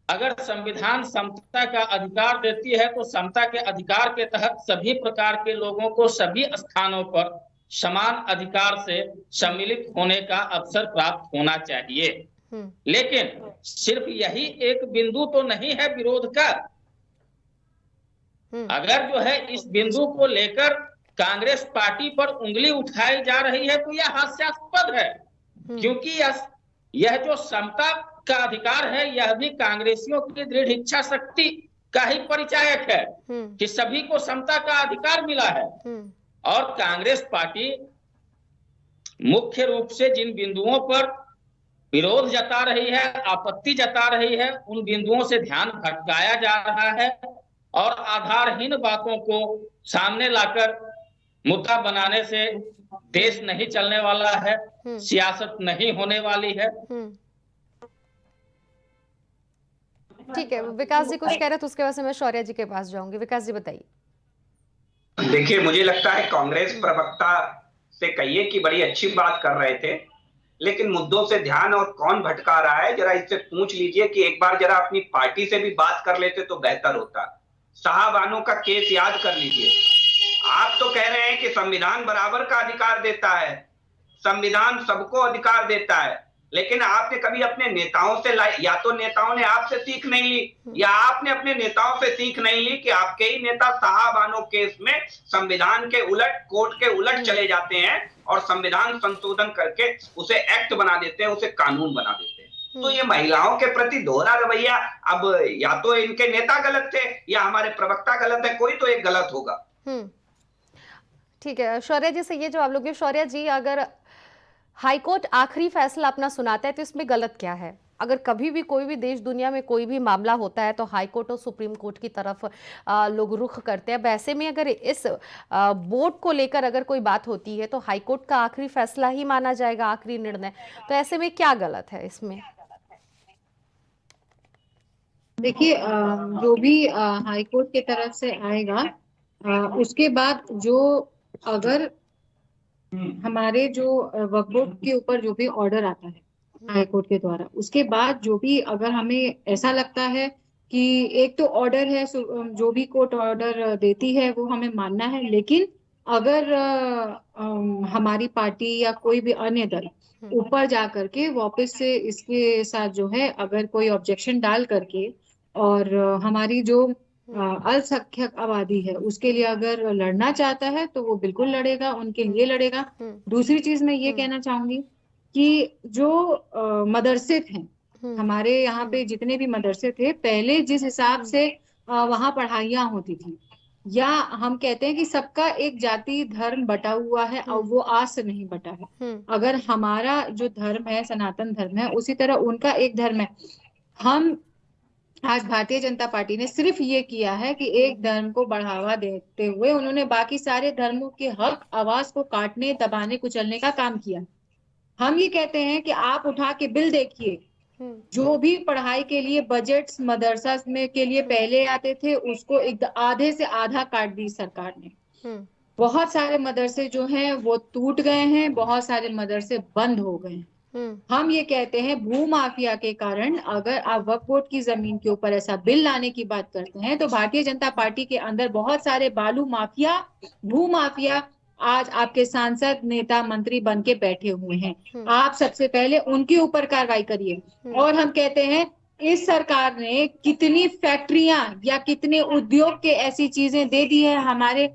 Speaker 8: अगर संविधान समता का अधिकार देती है तो समता के अधिकार के तहत सभी प्रकार के लोगों को सभी स्थानों पर समान अधिकार से सम्मिलित होने का अवसर प्राप्त होना चाहिए। लेकिन सिर्फ यही एक बिंदु तो नहीं है विरोध का। अगर जो है इस बिंदु को लेकर कांग्रेस पार्टी पर उंगली उठाई जा रही है तो यह हास्यास्पद है, क्योंकि यह जो समता का अधिकार है यह भी कांग्रेसियों की दृढ़ इच्छा शक्ति का ही परिचायक है कि सभी को समता का अधिकार मिला है। और कांग्रेस पार्टी मुख्य रूप से जिन बिंदुओं पर विरोध जता रही है, आपत्ति जता रही है, उन बिंदुओं से ध्यान भटकाया जा रहा है और आधारहीन बातों को सामने लाकर मुद्दा बनाने से देश नहीं चलने वाला है, सियासत नहीं होने वाली है।
Speaker 1: ठीक है, विकास जी कुछ कह रहे थे, उसके बाद से मैं शौर्या जी के पास जाऊंगी। विकास जी बताइए।
Speaker 6: देखिए, मुझे लगता है कांग्रेस प्रवक्ता से कहिए कि बड़ी अच्छी बात कर रहे थे, लेकिन मुद्दों से ध्यान और कौन भटका रहा है जरा इससे पूछ लीजिए कि एक बार जरा अपनी पार्टी से भी बात कर लेते तो बेहतर होता। साहबानों का केस याद कर लीजिए। आप तो कह रहे हैं कि संविधान बराबर का अधिकार देता है, संविधान सबको अधिकार देता है, लेकिन आपने कभी अपने नेताओं से या तो नेताओं ने आपसे सीख नहीं ली, या आपने अपने नेताओं से सीख नहीं ली कि आपके ही नेता शाहबानो केस में संविधान के उलट, कोर्ट के उलट चले जाते हैं और संविधान संशोधन करके उसे एक्ट बना देते हैं, उसे कानून बना देते हैं। तो ये महिलाओं के प्रति दोहरा रवैया, अब या तो इनके नेता गलत थे या हमारे प्रवक्ता गलत है, कोई तो एक गलत होगा।
Speaker 1: ठीक है, शौर्य जी से ये जवाब लोगे। शौर्य जी, अगर हाईकोर्ट आखिरी फैसला अपना सुनाता है तो इसमें गलत क्या है? अगर कभी भी कोई भी देश दुनिया में कोई भी मामला होता है तो हाई कोर्ट और सुप्रीम कोर्ट की तरफ लोग रुख करते हैं। वैसे में अगर इस बोर्ड को लेकर अगर कोई बात होती है तो हाई कोर्ट का आखिरी फैसला ही माना जाएगा, आखिरी निर्णय। तो ऐसे में क्या गलत है इसमें?
Speaker 7: देखिए, जो भी हाई कोर्ट की तरफ से आएगा, उसके बाद जो अगर हमारे जो वक्फ बोर्ड के ऊपर जो भी ऑर्डर आता है हाई कोर्ट के द्वारा, उसके बाद जो भी अगर हमें ऐसा लगता है कि एक तो ऑर्डर है, जो भी कोर्ट ऑर्डर देती है वो हमें मानना है, लेकिन अगर हमारी पार्टी या कोई भी अन्य दल ऊपर जा करके वापस से इसके साथ जो है अगर कोई ऑब्जेक्शन डाल करके और हमारी जो अल्पसंख्यक आबादी है उसके लिए अगर लड़ना चाहता है तो वो बिल्कुल लड़ेगा, उनके लिए लड़ेगा। दूसरी चीज मैं ये कहना चाहूंगी कि जो मदरसे थे हमारे यहाँ पे, जितने भी मदरसे थे पहले जिस हिसाब से वहाँ पढ़ाइयाँ होती थी, या हम कहते हैं कि सबका एक जाति धर्म बटा हुआ है और वो आज से नहीं बटा है। अगर हमारा जो धर्म है सनातन धर्म है, उसी तरह उनका एक धर्म है। हम आज भारतीय जनता पार्टी ने सिर्फ ये किया है कि एक धर्म को बढ़ावा देते हुए उन्होंने बाकी सारे धर्मों के हक आवाज को काटने, दबाने, कुचलने का काम किया। हम ये कहते हैं कि आप उठा के बिल देखिए, जो भी पढ़ाई के लिए बजट्स मदरसा में के लिए पहले आते थे उसको आधे से आधा काट दी सरकार ने। बहुत सारे मदरसे जो हैं वो टूट गए हैं, बहुत सारे मदरसे बंद हो गए हैं। हम ये कहते हैं भू माफिया के कारण अगर आप वक्फ बोर्ड की जमीन के ऊपर ऐसा बिल लाने की बात करते हैं तो भारतीय जनता पार्टी के अंदर बहुत सारे बालू माफिया, भू माफिया आज आपके सांसद, नेता, मंत्री बन के बैठे हुए हैं। आप सबसे पहले उनके ऊपर कार्रवाई करिए। और हम कहते हैं इस सरकार ने कितनी फैक्ट्रियां या कितने उद्योग के ऐसी चीजें दे दी है हमारे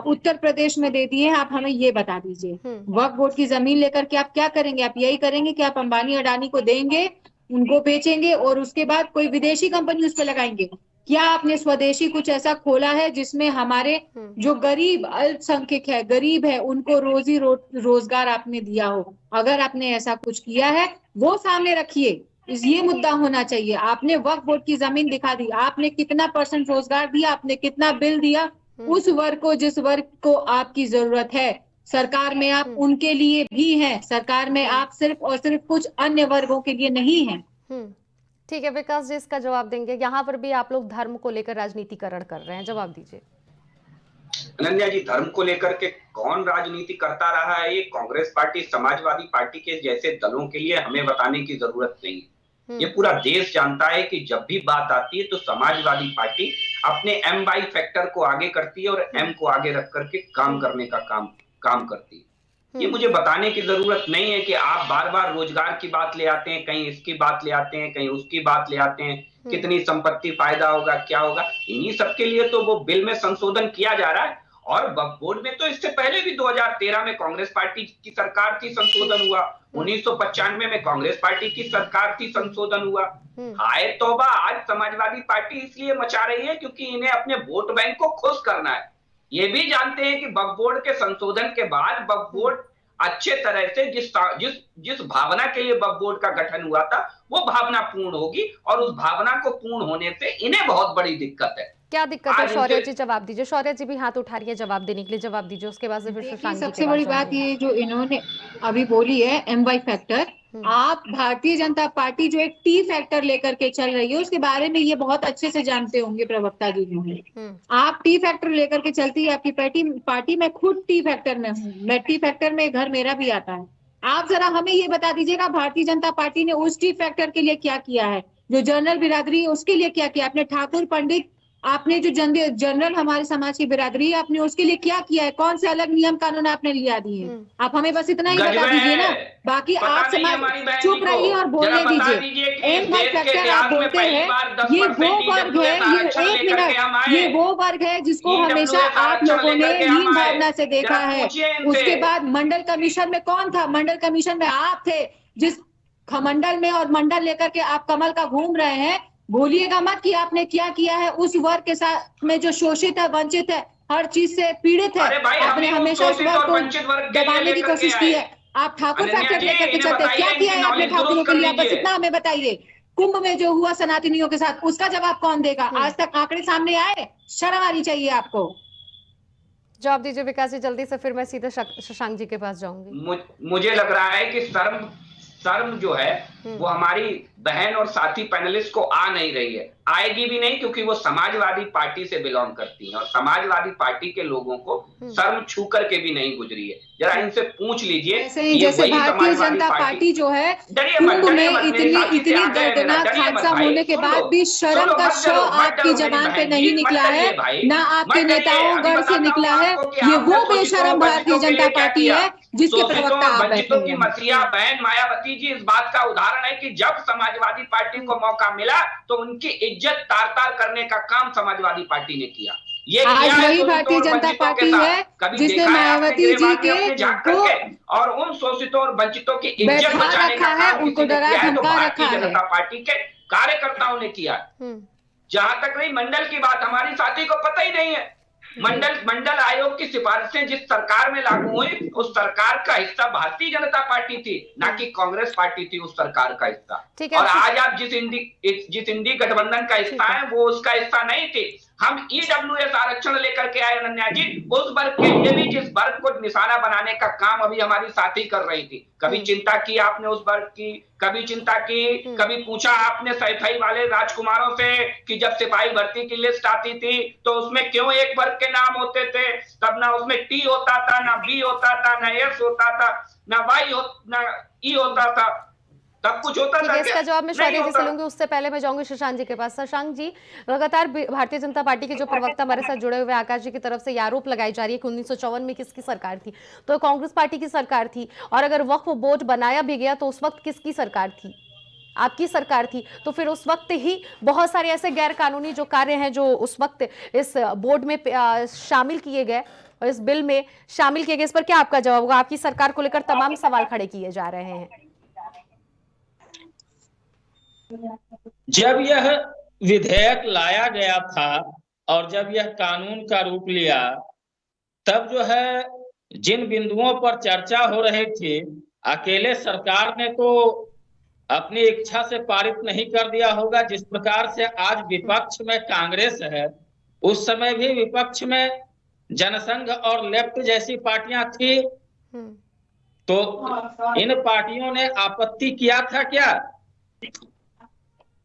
Speaker 7: उत्तर प्रदेश में दे दी है, आप हमें ये बता दीजिए। वक्फ बोर्ड की जमीन लेकर के आप क्या करेंगे? आप यही करेंगे कि आप अंबानी अडानी को देंगे, उनको बेचेंगे और उसके बाद कोई विदेशी कंपनी उस पर लगाएंगे? क्या आपने स्वदेशी कुछ ऐसा खोला है जिसमें हमारे जो गरीब अल्पसंख्यक है, गरीब है, उनको रोजगार आपने दिया हो? अगर आपने ऐसा कुछ किया है वो सामने रखिए, ये मुद्दा होना चाहिए। आपने वक्फ बोर्ड की जमीन दिखा दी, आपने कितना % रोजगार दिया, आपने कितना बिल दिया उस वर्ग को, जिस वर्ग को आपकी जरूरत है। सरकार में आप उनके लिए भी हैं, सरकार में आप सिर्फ और सिर्फ कुछ अन्य वर्गों के लिए नहीं हैं।
Speaker 1: ठीक है, विकास जी इसका जवाब देंगे। यहाँ पर भी आप लोग धर्म को लेकर राजनीतिकरण कर रहे हैं, जवाब दीजिए।
Speaker 6: अनन्या जी, धर्म को लेकर के कौन राजनीति करता रहा है ये कांग्रेस पार्टी, समाजवादी पार्टी के जैसे दलों के लिए हमें बताने की जरूरत नहीं है। ये पूरा देश जानता है कि जब भी बात आती है तो समाजवादी पार्टी अपने M बाई फैक्टर को आगे करती है और M को आगे रख करके काम करने का काम करती है। ये मुझे बताने की जरूरत नहीं है कि आप बार बार रोजगार की बात ले आते हैं, कहीं इसकी बात ले आते हैं, कहीं उसकी बात ले आते हैं, कितनी संपत्ति फायदा होगा, क्या होगा। इन्हीं सबके लिए तो वो बिल में संशोधन किया जा रहा है। और वक्फ बोर्ड में तो इससे पहले भी 2013 में कांग्रेस पार्टी की सरकार थी, संशोधन हुआ। 1995 में कांग्रेस पार्टी की सरकार थी, संशोधन हुआ। हाय तौबा, आज समाजवादी पार्टी इसलिए मचा रही है क्योंकि इन्हें अपने वोट बैंक को खुश करना है। ये भी जानते हैं कि वक्फ बोर्ड के संशोधन के बाद वक्फ बोर्ड अच्छे तरह से जिस भावना के लिए वक्फ बोर्ड का गठन हुआ था वो भावना पूर्ण होगी, और उस भावना को पूर्ण होने से इन्हें बहुत बड़ी दिक्कत है।
Speaker 1: क्या दिक्कत है? शौर्य जी जवाब दीजिए। शौर्य जी भी हाथ उठा रही है जवाब देने के लिए, जवाब दीजिए। उसके बाद से फिर शशांक जी।
Speaker 7: सबसे बड़ी बात ये जो इन्होंने अभी बोली है M बाई फैक्टर, आप भारतीय जनता पार्टी जो एक T फैक्टर लेकर के चल रही है उसके बारे में ये बहुत अच्छे से जानते होंगे प्रवक्ता जी जो है। आप T फैक्टर लेकर के चलती है आपकी पार्टी। मैं खुद T फैक्टर में हूँ, मैं T फैक्टर में घर मेरा भी आता है। आप जरा हमें ये बता दीजिएगा भारतीय जनता पार्टी ने उस T फैक्टर के लिए क्या किया है, जो जनरल बिरादरी है उसके लिए क्या किया। आपने ठाकुर पंडित आपने जो जनरल हमारे समाज की बिरादरी है, आपने उसके लिए क्या किया है? कौन से अलग नियम कानून आपने लिया दिए? आप हमें बस इतना ही बता दीजिए ना, बाकी आप समाज चुप रहिए और बोलने दीजिए। आप बोलते हैं ये वो वर्ग है, ये एक मिनट, ये वो वर्ग है जिसको हमेशा आप लोगों ने हीन भावना से देखा है। उसके बाद मंडल कमीशन में कौन था? मंडल कमीशन में आप थे, जिस खमंडल में और मंडल लेकर के आप कमल का घूम रहे हैं। भूलिएगा मत कि आपने क्या किया है उस वर्ग के साथ में जो शोषित है, वंचित है, हर चीज से पीड़ित है। आपने हमेशा उस वर्ग को दबाने की कोशिश की है। आप ठाकुर फैक्टर लेकर के चलते, क्या किया है आपने ठाकुरों के लिए? आप बस इतना हमें बताइए। कुंभ में जो हुआ सनातनियों के साथ, उसका जवाब कौन देगा? आज तक आंकड़े सामने आए? शर्म आनी चाहिए आपको।
Speaker 1: जवाब दीजिए विकास जी जल्दी से, फिर मैं सीधे शशांक जी के पास जाऊंगी।
Speaker 6: मुझे लग रहा है कि शर्म जो है वो हमारी बहन और साथी पैनलिस्ट को आ नहीं रही है, आएगी भी नहीं, क्योंकि वो समाजवादी पार्टी से बिलोंग करती हैं और समाजवादी पार्टी के लोगों को शर्म छू करके भी नहीं गुजरी है। जरा इनसे पूछ लीजिए।
Speaker 7: जैसे भारतीय जनता पार्टी जो है, कुंभ में इतनी दर्दनाक हादसा होने के बाद भी शर्म का श आपकी जबान पे नहीं निकला है, ना आपके नेताओं गढ़ से निकला है। ये वो बेशरम भारतीय जनता पार्टी है जिसके प्रवक्ता आप बैठे हैं।
Speaker 6: मसीहा बहन मायावती जी इस बात का उदाहरण है कि जब समाजवादी पार्टी को मौका मिला तो उनकी इज्जत तार-तार करने का काम समाजवादी पार्टी ने किया। ये
Speaker 7: आज वही भारतीय जनता पार्टी है जिसने मायावती जी के
Speaker 6: और उन शोषितों और वंचितों की इज्जत बचाने का काम
Speaker 7: उनको डरा धमका रखा है।
Speaker 6: जनता पार्टी के कार्यकर्ताओं ने किया। जहां तक रही मंडल की बात, हमारी साथी को पता ही नहीं है। मंडल आयोग की सिफारिशें जिस सरकार में लागू हुई, उस सरकार का हिस्सा भारतीय जनता पार्टी थी, ना कि कांग्रेस पार्टी थी उस सरकार का हिस्सा। और आज आप जिस इंडी गठबंधन का हिस्सा है वो उसका हिस्सा नहीं थे। हम ईडब्ल्यूएस आरक्षण लेकर के आए अनन्या जी, उस वर्ग के लिए भी जिस वर्ग को निशाना बनाने का काम अभी हमारी साथी कर रही थी। कभी चिंता की आपने उस वर्ग की? कभी चिंता की? कभी पूछा आपने सैफई वाले राजकुमारों से कि जब सिपाही भर्ती की लिस्ट आती थी तो उसमें क्यों एक वर्ग के नाम होते थे? तब ना उसमें टी होता था, ना बी होता था, ना एस होता था, ना वाई ना ई होता था, तब कुछ होता था?
Speaker 1: इसका जवाब मैं शौर्य जी से लूंगी, उससे पहले मैं जाऊंगी शशांक जी के पास। शशांक जी, लगातार भारतीय जनता पार्टी के जो प्रवक्ता हमारे साथ जुड़े हुए आकाश जी की तरफ से आरोप लगाई जा रही है कि 1954 में किसकी सरकार थी? तो कांग्रेस पार्टी की सरकार थी। और अगर वक्फ बोर्ड बनाया भी गया तो उस वक्त किसकी सरकार थी? आपकी सरकार थी। तो फिर उस वक्त ही बहुत सारे ऐसे गैर कानूनी जो कार्य हैं जो उस वक्त इस बोर्ड में शामिल किए गए और इस बिल में शामिल किए गए, इस पर क्या आपका जवाब होगा? आपकी सरकार को लेकर तमाम सवाल खड़े किए जा रहे हैं।
Speaker 8: जब यह विधेयक लाया गया था और जब यह कानून का रूप लिया, तब जो है जिन बिंदुओं पर चर्चा हो रही थी, अकेले सरकार ने तो अपनी इच्छा से पारित नहीं कर दिया होगा। जिस प्रकार से आज विपक्ष में कांग्रेस है, उस समय भी विपक्ष में जनसंघ और लेफ्ट जैसी पार्टियां थी। तो इन पार्टियों ने आपत्ति किया था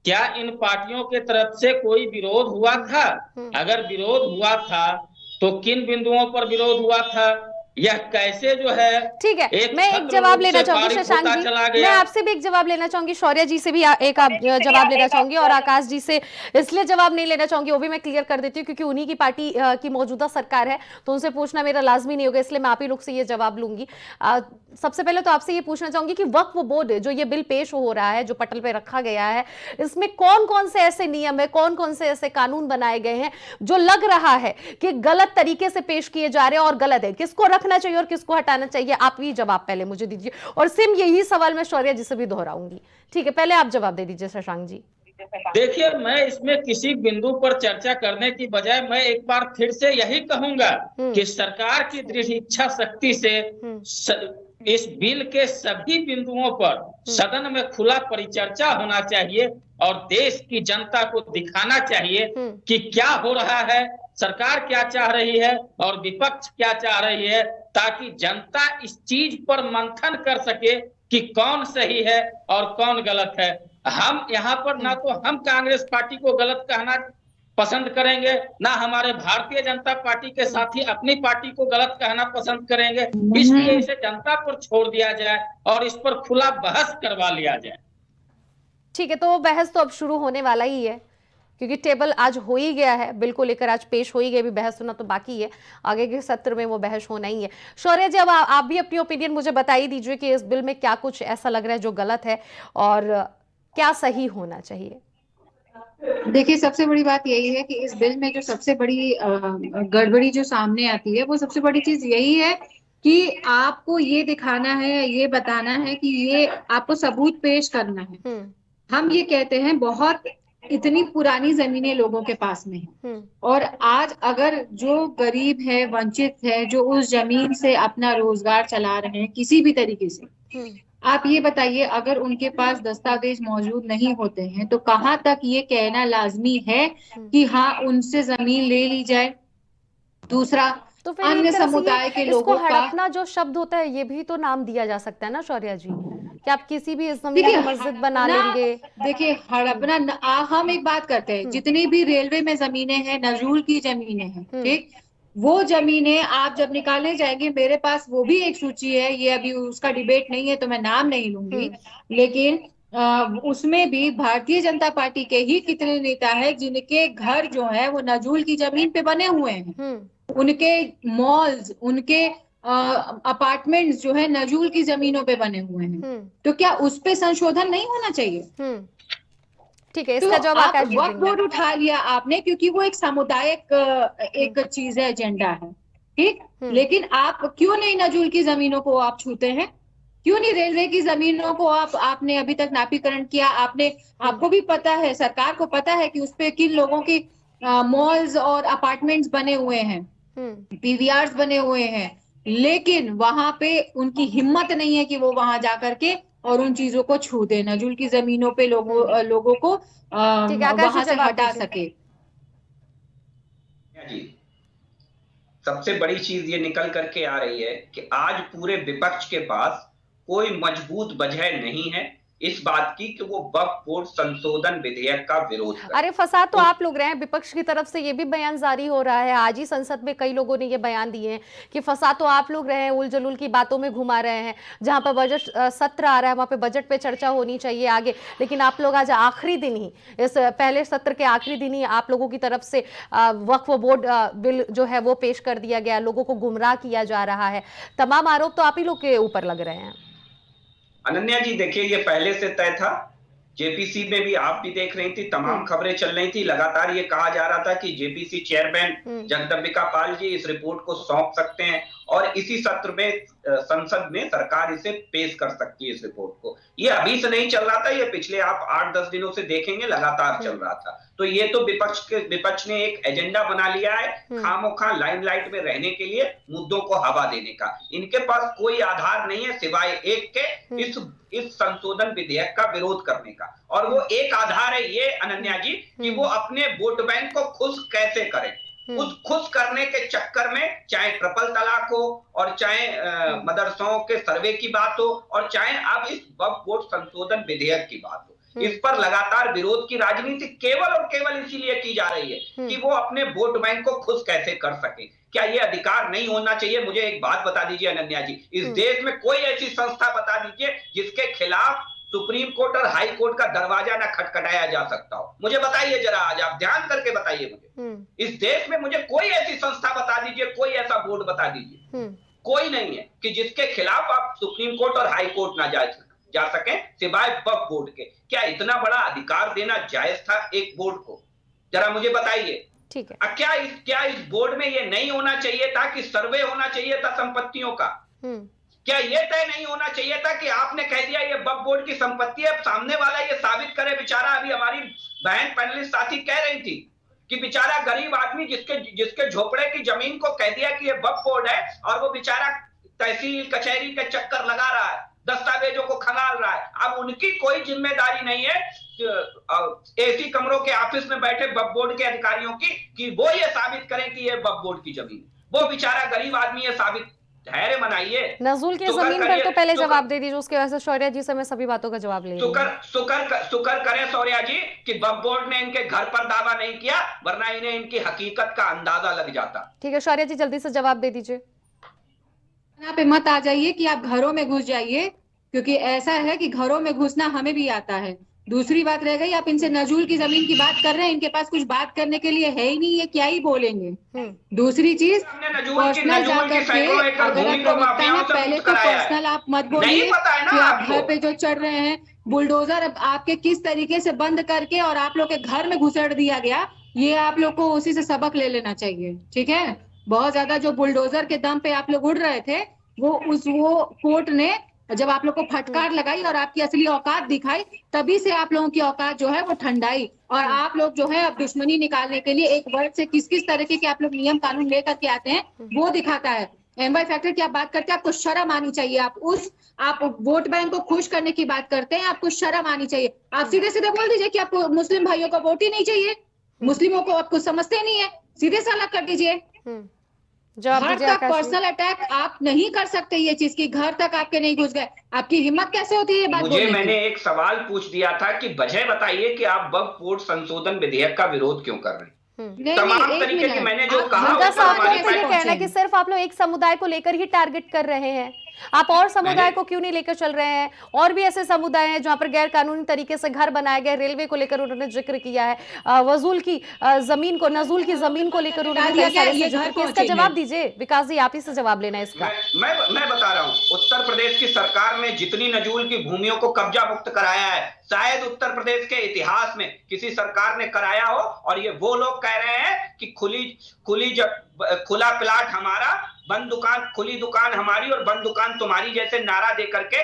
Speaker 8: क्या इन पार्टियों के तरफ से कोई विरोध हुआ था? अगर विरोध हुआ था तो किन बिंदुओं पर विरोध हुआ था? यह कैसे जो है?
Speaker 1: ठीक है, मैं एक जवाब लेना चाहूंगी शशांक जी, मैं आपसे भी एक जवाब लेना चाहूंगी, शौर्य जी से भी एक जवाब लेना चाहूंगी और आकाश जी से इसलिए जवाब नहीं लेना चाहूंगी, वो भी मैं क्लियर कर देती हूँ क्योंकि उन्हीं की पार्टी की मौजूदा सरकार है, तो उनसे पूछना मेरा लाजमी नहीं होगा, इसलिए मैं आप ही लोग से ये जवाब लूंगी। सबसे पहले तो आपसे ये पूछना चाहूंगी कि वक्फ बोर्ड जो ये बिल पेश हो रहा है, जो पटल पे रखा गया है, इसमें कौन कौन से ऐसे नियम है, कौन कौन से ऐसे कानून बनाए गए हैं जो लग रहा है कि गलत तरीके से पेश किए जा रहे हैं और गलत है? किसको रखना चाहिए और किसको हटाना चाहिए? आप ही जवाब पहले मुझे दीजिए और सिम यही सवाल मैं शौर्य जी से भी दोहराऊंगी। ठीक है, पहले आप जवाब दे दीजिए शशांक जी।
Speaker 8: देखिए, मैं इसमें किसी बिंदु पर चर्चा करने की बजाय मैं एक बार फिर से यही कहूंगा कि सरकार की दृढ़ इच्छा शक्ति से इस बिल के सभी बिंदुओं पर सदन में खुला परिचर्चा होना चाहिए और देश की जनता को दिखाना चाहिए कि क्या हो रहा है, सरकार क्या चाह रही है और विपक्ष क्या चाह रही है, ताकि जनता इस चीज पर मंथन कर सके कि कौन सही है और कौन गलत है। हम यहाँ पर ना तो हम कांग्रेस पार्टी को गलत कहना पसंद करेंगे, ना हमारे भारतीय जनता पार्टी के साथी अपनी पार्टी को गलत कहना पसंद करेंगे। इसलिए इसे जनता पर छोड़ दिया जाए और इस पर खुला बहस करवा लिया जाए।
Speaker 1: ठीक है, तो बहस तो अब शुरू होने वाला ही है, क्योंकि टेबल आज हो ही गया है, बिल को लेकर आज पेश हो ही गई, अभी बहस होना तो बाकी है, आगे के सत्र में वो बहस होना ही है। शौर्य जी, अब आप भी अपनी ओपिनियन मुझे बता ही दीजिए कि इस बिल में क्या कुछ ऐसा लग रहा है जो गलत है और क्या सही होना चाहिए।
Speaker 7: देखिए, सबसे बड़ी बात यही है कि इस बिल में जो सबसे बड़ी गड़बड़ी जो सामने आती है, वो सबसे बड़ी चीज यही है कि आपको ये दिखाना है, ये बताना है कि ये आपको सबूत पेश करना है। हम ये कहते हैं बहुत इतनी पुरानी जमीनें लोगों के पास में है, और आज अगर जो गरीब है, वंचित है, जो उस जमीन से अपना रोजगार चला रहे हैं किसी भी तरीके से, आप ये बताइए, अगर उनके पास दस्तावेज मौजूद नहीं होते हैं तो कहाँ तक ये कहना लाजमी है कि हाँ उनसे जमीन ले ली जाए। दूसरा,
Speaker 1: तो फिर
Speaker 7: अन्य
Speaker 1: एक तरह से
Speaker 7: समुदाय के
Speaker 1: इसको
Speaker 7: लोगों का,
Speaker 1: हड़पना जो शब्द होता है, ये भी तो नाम दिया जा सकता है ना शौर्या जी, कि आप किसी भी इस जमीन को मस्जिद बना लेंगे।
Speaker 7: देखिए, हड़पना, हम एक बात करते हैं, जितनी भी रेलवे में जमीनें हैं, नजूल की जमीनें हैं, ठीक, वो जमीनें आप जब निकालने जाएंगे, मेरे पास वो भी एक सूची है, ये अभी उसका डिबेट नहीं है तो मैं नाम नहीं लूंगी, लेकिन उसमें भी भारतीय जनता पार्टी के ही कितने नेता हैं जिनके घर जो है वो नजूल की जमीन पे बने हुए हैं, उनके मॉल्स, उनके अपार्टमेंट्स जो है नजूल की जमीनों पे बने हुए हैं। तो क्या उस पे संशोधन नहीं होना चाहिए?
Speaker 1: ठीक है, इसका जवाब
Speaker 7: आप
Speaker 1: आकाश जी
Speaker 7: वक्फ
Speaker 1: देंगे।
Speaker 7: बोर्ड उठा लिया आपने क्योंकि वो एक सामुदायिक एक चीज है, एजेंडा है, ठीक, लेकिन आप क्यों नहीं नजूल की जमीनों को आप छूते हैं? क्यों नहीं रेलवे की जमीनों को आपने अभी तक नापीकरण किया? आपको भी पता है, सरकार को पता है कि उस पे किन लोगों की मॉल्स और अपार्टमेंट्स बने हुए हैं, पीवीआर्स बने हुए हैं, लेकिन वहां पे उनकी हिम्मत नहीं है कि वो वहां जाकर के और उन चीजों को छू दे, नजूल की जमीनों पे लोगों को वहां से हटा सके।
Speaker 6: जी, सबसे बड़ी चीज ये निकल करके आ रही है कि आज पूरे विपक्ष के पास कोई मजबूत वजह नहीं है इस बात की कि वो वक्फ बोर्ड संशोधन विधेयक का विरोध करे।
Speaker 1: अरे फसाद तो आप लोग रहे हैं, विपक्ष की तरफ से ये भी बयान जारी हो रहा है, आज ही संसद में कई लोगों ने ये बयान दिए हैं कि फसाद तो आप लोग रहे हैं, उल जलूल की बातों में घुमा रहे हैं, जहां पर बजट सत्र आ रहा है वहां पे बजट पे चर्चा होनी चाहिए आगे, लेकिन आप लोग आज आखिरी दिन ही, इस पहले सत्र के आखिरी दिन ही आप लोगों की तरफ से वक्फ बोर्ड बिल जो है वो पेश कर दिया गया, लोगों को गुमराह किया जा रहा है, तमाम आरोप तो आप ही लोग के ऊपर लग रहे हैं।
Speaker 6: अनन्या जी, देखिए, ये पहले से तय था, जेपीसी में भी आप भी देख रही थी, तमाम खबरें चल रही थी, लगातार ये कहा जा रहा था कि जेपीसी चेयरमैन जगदम्बिका पाल जी इस रिपोर्ट को सौंप सकते हैं और इसी सत्र में संसद में सरकार इसे पेश कर सकती है, इस रिपोर्ट को। ये अभी से नहीं चल रहा था, ये पिछले आप 8-10 दिनों से देखेंगे लगातार चल रहा था। तो ये तो विपक्ष ने एक एजेंडा बना लिया है खामोखा लाइमलाइट में रहने के लिए, मुद्दों को हवा देने का। इनके पास कोई आधार नहीं है सिवाय एक के, इस संशोधन विधेयक का विरोध करने का, और वो एक आधार है ये अनन्या जी कि वो अपने वोट बैंक को खुश कैसे करें। उस खुश करने के चक्कर में चाहे ट्रिपल तलाक हो और चाहे मदरसों के सर्वे की बात हो और चाहे अब इस वक्फ बोर्ड संशोधन विधेयक की बात हो, इस पर लगातार विरोध की राजनीति केवल और केवल इसीलिए की जा रही है कि वो अपने वोट बैंक को खुश कैसे कर सके। क्या ये अधिकार नहीं होना चाहिए? मुझे एक बात बता दीजिए अनन्या जी, इस देश में कोई ऐसी संस्था बता दीजिए जिसके खिलाफ सुप्रीम कोर्ट और हाई कोर्ट का दरवाजा ना खटखटाया जा सकता हो? मुझे बताइए जरा, आज आप ध्यान करके बताइए मुझे, इस देश में मुझे कोई ऐसी संस्था बता दीजिए, कोई ऐसा बोर्ड बता दीजिए, कोई नहीं है कि जिसके खिलाफ आप सुप्रीम कोर्ट और हाई कोर्ट ना जा सके सिवाय वक्फ बोर्ड के। क्या इतना बड़ा अधिकार देना जायज था एक बोर्ड को? जरा मुझे बताइए।
Speaker 1: ठीक है,
Speaker 6: क्या इस बोर्ड में ये नहीं होना चाहिए था कि सर्वे होना चाहिए था संपत्तियों का? क्या ये तय नहीं होना चाहिए था कि आपने कह दिया ये वक्फ बोर्ड की संपत्ति है, सामने वाला ये साबित करे? बेचारा, अभी हमारी बहन पैनलिस्ट साथी कह रही थी कि बेचारा गरीब आदमी जिसके झोपड़े की जमीन को कह दिया कि ये वक्फ बोर्ड है और वो बेचारा तहसील कचहरी के चक्कर लगा रहा है, दस्तावेजों को खंगाल रहा है। अब उनकी कोई जिम्मेदारी नहीं है एसी कमरों के ऑफिस में बैठे वक्फ बोर्ड के अधिकारियों की कि वो ये साबित करें कि ये वक्फ बोर्ड की जमीन, वो बेचारा गरीब आदमी ये साबित, धैर्य मनाइए।
Speaker 1: नजूल की जमीन पर तो पहले जवाब दे दीजिए, उसके वजह से शौर्या जी से मैं सभी बातों का जवाब ले
Speaker 6: शुक्र करें शौर्या जी कि वक्फ बोर्ड ने इनके घर पर दावा नहीं किया, वरना इन्हें इनकी हकीकत का अंदाजा लग जाता।
Speaker 1: ठीक है शौर्या जी, जल्दी से जवाब दे दीजिए।
Speaker 7: पे मत आ जाइए कि आप घरों में घुस जाइए, क्योंकि ऐसा है कि घरों में घुसना हमें भी आता है, दूसरी बात रह गई, आप इनसे नजूल की जमीन की बात कर रहे हैं, इनके पास कुछ बात करने के लिए है ही नहीं, ये क्या ही बोलेंगे। दूसरी चीज, पर्सनल जाकर के अगर आप प्रवक्ता हैं, पहले तो पर्सनल आप मत बोलिए कि आप घर पे जो चढ़ रहे हैं, बुलडोजर आपके किस तरीके से बंद करके और आप लोग के घर में घुसेड़ दिया गया, ये आप लोग को उसी से सबक ले लेना चाहिए, ठीक है। बहुत ज्यादा जो बुलडोजर के दम पे आप लोग उड़ रहे थे, वो कोर्ट ने जब आप लोग को फटकार लगाई और आपकी असली औकात दिखाई, तभी से आप लोगों की औकात जो है वो ठंडाई, और आप लोग जो है अब दुश्मनी निकालने के लिए एक वर्ड से किस किस तरीके के आप लोग नियम कानून लेकर के आते हैं, वो दिखाता है। एमवाई फैक्टर की आप बात करते हैं, आपको शर्म आनी चाहिए। आप वोट बैंक को खुश करने की बात करते हैं, आपको शर्म आनी चाहिए। आप सीधे सीधे बोल दीजिए कि आपको मुस्लिम भाइयों को वोट ही नहीं चाहिए, मुस्लिमों को आपको समझते नहीं है, सीधे से अलग कर दीजिए। घर तक पर्सनल अटैक आप नहीं कर सकते, ये चीज की घर तक आपके नहीं घुस गए, आपकी हिम्मत कैसे होती है ये बात बोलने की?
Speaker 6: मैंने एक सवाल पूछ दिया था कि वजह बताइए कि आप वक्फ बोर्ड संशोधन विधेयक का विरोध क्यों कर रहे हैं। तमाम तरीके की मैंने जो कहा,
Speaker 1: कहना कि सिर्फ आप लोग एक समुदाय को लेकर ही टारगेट कर रहे हैं, आप और समुदाय को क्यों नहीं लेकर चल रहे हैं? और भी ऐसे समुदाय हैं जहां पर गैर कानूनी तरीके से घर बनाए गए, रेलवे को लेकर उन्होंने जिक्र किया है, नजूल की जमीन को लेकर उन्होंने इसका जवाब दीजिए। विकास जी, आप ही से जवाब लेना है इसका।
Speaker 6: मैं बता रहा हूँ, उत्तर प्रदेश की सरकार ने जितनी नजूल की भूमियों को कब्जा मुक्त कराया है, शायद उत्तर प्रदेश के इतिहास में किसी सरकार ने कराया हो। और ये वो लोग कह रहे हैं कि खुला प्लाट हमारा, बंद दुकान, खुली दुकान हमारी और बंद दुकान तुम्हारी जैसे नारा दे करके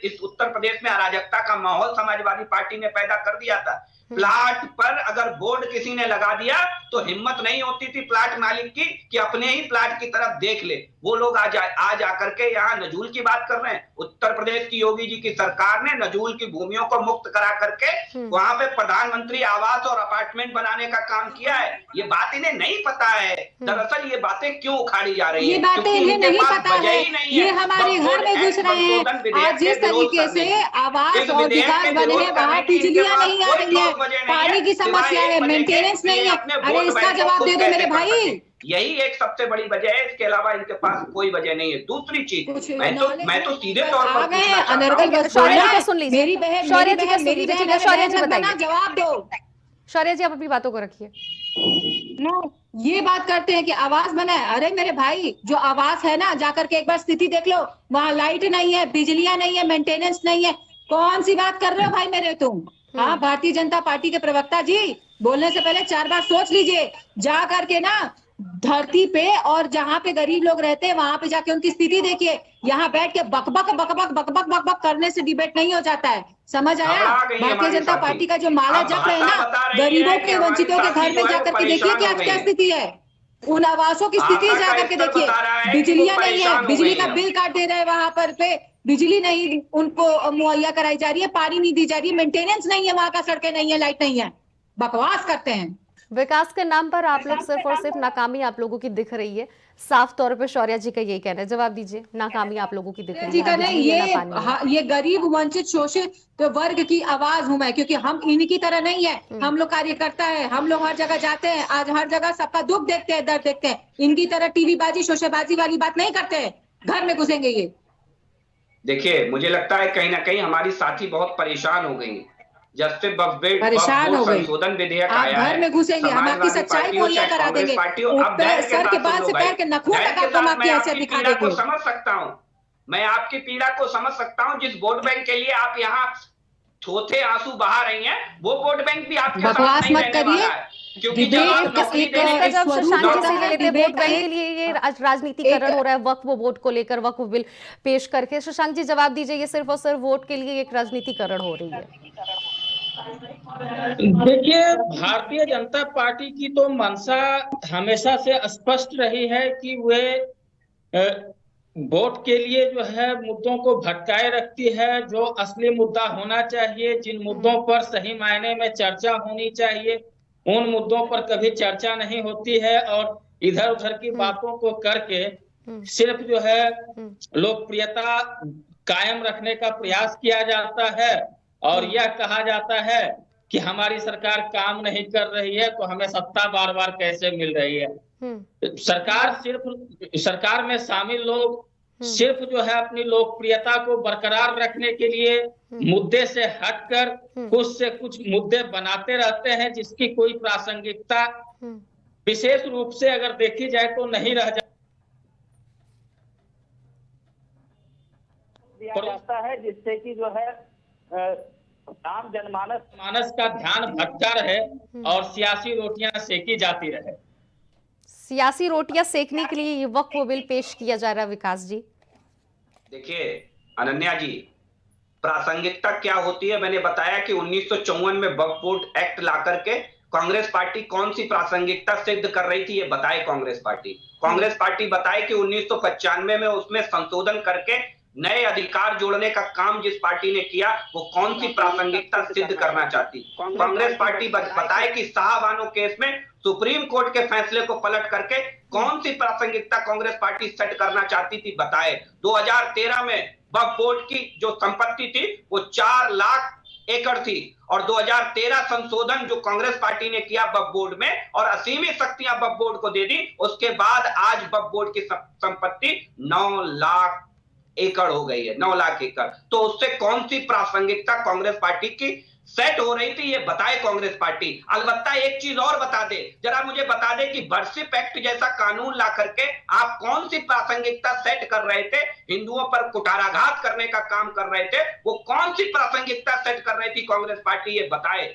Speaker 6: इस उत्तर प्रदेश में अराजकता का माहौल समाजवादी पार्टी ने पैदा कर दिया था। प्लाट पर अगर बोर्ड किसी ने लगा दिया तो हिम्मत नहीं होती थी प्लाट मालिक की कि अपने ही प्लाट की तरफ देख ले। वो लोग आज आकर के यहाँ नजूल की बात कर रहे हैं। उत्तर प्रदेश की योगी जी की सरकार ने नजूल की भूमियों को मुक्त करा करके वहां पे प्रधानमंत्री आवास और अपार्टमेंट बनाने का काम किया है। ये बात इन्हें नहीं पता है। दरअसल ये बातें क्यों उखाड़ी जा रही है?
Speaker 7: ये बातें इन्हें नहीं पता है, ये हमारे घर में घुस रहे हैं। आज जिस तरीके से आवास और विकास बने हैं, वहाँ बिजलियां नहीं आ रही है, पानी की समस्या है, मेंटेनेंस नहीं है। अरे इसका जवाब दे दो मेरे भाई।
Speaker 6: यही एक सबसे बड़ी वजह है, इसके अलावा इनके पास कोई वजह नहीं है। दूसरी चीज, मैं तो सीधे तौर पर
Speaker 1: सुन लीजिए, मेरी बहन शौर्य जी बताइए,
Speaker 7: जवाब दो।
Speaker 1: शौर्य जी, आप अपनी बातों को रखिए।
Speaker 7: ये बात करते हैं कि आवास बना है। अरे मेरे भाई, जो आवास है ना, जाकर के एक बार स्थिति देख लो, वहाँ लाइट नहीं है, बिजलियां नहीं है, मेंटेनेंस नहीं है। कौन सी बात कर रहे हो भाई मेरे तुम? हाँ, भारतीय जनता पार्टी के प्रवक्ता जी, बोलने से पहले 4 बार सोच लीजिए। जा करके ना धरती पे और जहाँ पे गरीब लोग रहते हैं वहां पे जाके उनकी स्थिति देखिए। यहाँ बैठ के बकबक करने से डिबेट नहीं हो जाता है, समझ आया? भारतीय जनता पार्टी का जो माला जप है ना, गरीबों के, वंचितों के घर में जाकर के देखिए कि आज क्या स्थिति है। उन आवासों की स्थिति जाकर के देखिए, बिजलियां नहीं है, बिजली का बिल काट दे रहे हैं, वहां पर पे बिजली नहीं उनको मुहैया कराई जा रही है, पानी नहीं दी जा रही है, मेंटेनेंस नहीं है, वहां का सड़कें नहीं है, लाइट नहीं है, बकवास करते हैं।
Speaker 1: विकास के नाम पर आप लोग सिर्फ और सिर्फ नाकामी आप लोगों की दिख रही है। साफ तौर पे शौर्य जी का यही कहना है, जवाब दीजिए। नाकामी आप लोगों की दिख रही है।
Speaker 7: नहीं, ये गरीब, वंचित, शोषित वर्ग की आवाज हूं मैं, क्योंकि हम इनकी तरह नहीं है। हम लोग कार्यकर्ता है, हम लोग हर जगह जाते हैं, आज हर जगह सबका दुख देखते हैं, दर्द देखते हैं। इनकी तरह टीवी बाजी, शोशेबाजी वाली बात नहीं करते हैं। घर में घुसेंगे ये।
Speaker 6: देखिए, मुझे लगता है कहीं ना कहीं हमारी साथी बहुत परेशान हो गई। जब से
Speaker 7: परेशान हो गई,
Speaker 6: संशोधन विधेयक
Speaker 7: आप
Speaker 6: आया
Speaker 7: घर में घुसेंगे, हम आपकी सच्चाई मुहैया करा देंगे, सर के बाद से पैर के नखून तक आपको हम आपकी हैसियत दिखा देंगे।
Speaker 6: समझ सकता हूँ, मैं आपकी पीड़ा को समझ सकता हूँ। जिस वोट बैंक के लिए आप यहाँ थोथे आंसू बहा रही हैं, वो वोट बैंक भी आपके
Speaker 7: बकवास मत करिए।
Speaker 1: क्योंकि जब शशांक जी से लेते वोट बैंक के लिए ये राजनीतिकरण हो रहा है, वक्फ बोर्ड को लेकर वक्फ बिल पेश करके। शशांक जी, जवाब दीजिए, ये सिर्फ और सिर्फ वोट के लिए एक राजनीतिकरण हो रही है?
Speaker 8: देखिए, भारतीय जनता पार्टी की तो मंशा हमेशा से स्पष्ट रही है कि वे वोट के लिए जो है मुद्दों को भटकाए रखती है। जो असली मुद्दा होना चाहिए, जिन मुद्दों पर सही मायने में चर्चा होनी चाहिए, उन मुद्दों पर कभी चर्चा नहीं होती है और इधर उधर की बातों को करके सिर्फ जो है लोकप्रियता कायम रखने का प्रयास किया जाता है और यह कहा जाता है कि हमारी सरकार काम नहीं कर रही है तो हमें सत्ता बार बार कैसे मिल रही है। सरकार में शामिल लोग सिर्फ जो है अपनी लोकप्रियता को बरकरार रखने के लिए मुद्दे से हटकर कुछ से कुछ मुद्दे बनाते रहते हैं, जिसकी कोई प्रासंगिकता विशेष रूप से अगर देखी जाए तो नहीं रह
Speaker 9: जाता है, जिससे कि जो है आम जनमानस
Speaker 8: का ध्यान भटका रहे और सियासी रोटियां सेकी जाती रहे।
Speaker 1: सियासी रोटियां सेकने के लिए ये वक्फ बिल पेश किया जा रहा है। विकास जी
Speaker 6: देखिए अनन्या जी, प्रासंगिकता क्या होती है मैंने बताया कि 1954 में वक्फ बोर्ड एक्ट ला करके कांग्रेस पार्टी कौन सी प्रासंगिकता सिद्ध कर रही थी, ये बताए कांग्रेस पार्टी बताए कि 1995 में उसमें संशोधन करके नए अधिकार जोड़ने का काम जिस पार्टी ने किया वो कौन सी प्रासंगिकता सिद्ध करना चाहती। कांग्रेस पार्टी बताए कि शाहबानो केस में सुप्रीम कोर्ट के फैसले को पलट करके कौन सी प्रासंगिकता कांग्रेस पार्टी सेट करना चाहती थी बताए। 2013 में वक्फ बोर्ड की जो संपत्ति थी वो 4 लाख एकड़ थी और 2013 संशोधन जो कांग्रेस पार्टी ने किया वक्फ बोर्ड में और असीमित शक्तियां वक्फ बोर्ड को दे दी, उसके बाद आज वक्फ बोर्ड की संपत्ति 9 लाख एकड़ हो गई है, 9 लाख एकड़। तो उससे कौन सी प्रासंगिकता कांग्रेस पार्टी की सेट हो रही थी ये बताए कांग्रेस पार्टी। अलबत्ता एक चीज और बता दे, जरा मुझे बता दे कि वर्शिप एक्ट जैसा कानून ला करके आप कौन सी प्रासंगिकता सेट कर रहे थे, हिंदुओं पर कुठाराघात करने का काम कर रहे थे, वो कौन सी प्रासंगिकता सेट कर रही थी कांग्रेस पार्टी ये बताए।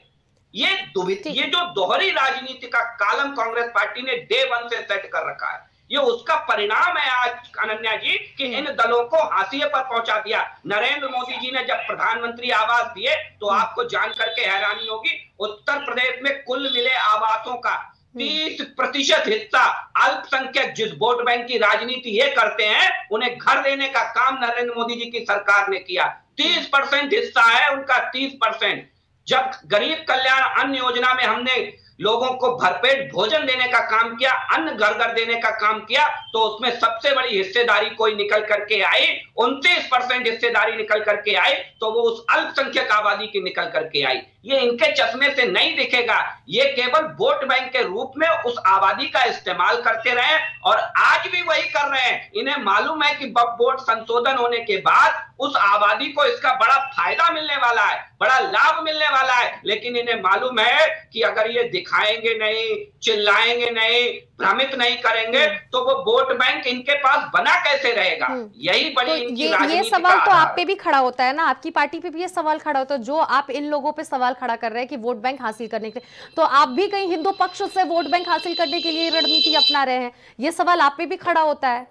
Speaker 6: ये जो दोहरी राजनीति का कालम कांग्रेस पार्टी ने डे 1 से सेट कर रखा है, ये उसका परिणाम है आज अनन्या जी कि इन दलों को हाशिए पर पहुंचा दिया। नरेंद्र मोदी जी ने जब प्रधानमंत्री आवास दिए तो आपको जान करके हैरानी होगी, उत्तर प्रदेश में कुल मिले आवासों का 30% हिस्सा अल्पसंख्यक जिस वोट बैंक की राजनीति ये करते हैं उन्हें घर देने का काम नरेंद्र मोदी जी की सरकार ने किया। 30% हिस्सा है उनका, 30%। जब गरीब कल्याण अन्न योजना में हमने लोगों को भरपेट भोजन देने का काम किया, अन्न घर घर देने का काम किया, तो उसमें सबसे बड़ी हिस्सेदारी कोई निकल करके आई, 29% हिस्सेदारी निकल करके आई, तो वो उस अल्पसंख्यक आबादी की निकल करके आई। ये इनके चश्मे से नहीं दिखेगा, ये केवल वोट बैंक के रूप में उस आबादी का इस्तेमाल करते रहे और आज भी वही कर रहे हैं। इन्हें मालूम है कि वक्फ बोर्ड संशोधन होने के बाद उस आबादी को इसका बड़ा फायदा मिलने वाला है, बड़ा लाभ मिलने वाला है, लेकिन इन्हें मालूम है कि अगर ये दिखाएंगे नहीं, चिल्लाएंगे नहीं, भ्रमित नहीं करेंगे तो वो वोट बैंक इनके पास बना कैसे रहेगा। यही बड़ी इनकी राजनीति
Speaker 1: ये सवाल
Speaker 6: का
Speaker 1: तो
Speaker 6: आधार
Speaker 1: आप पे भी खड़ा होता है ना, आपकी पार्टी पे भी ये सवाल खड़ा होता है, जो आप इन लोगों पे सवाल खड़ा कर रहे हैं कि वोट बैंक हासिल करने के लिए, तो आप भी कहीं हिंदू पक्ष से वोट बैंक हासिल करने के लिए रणनीति अपना रहे हैं। ये सवाल आप पे भी खड़ा होता है।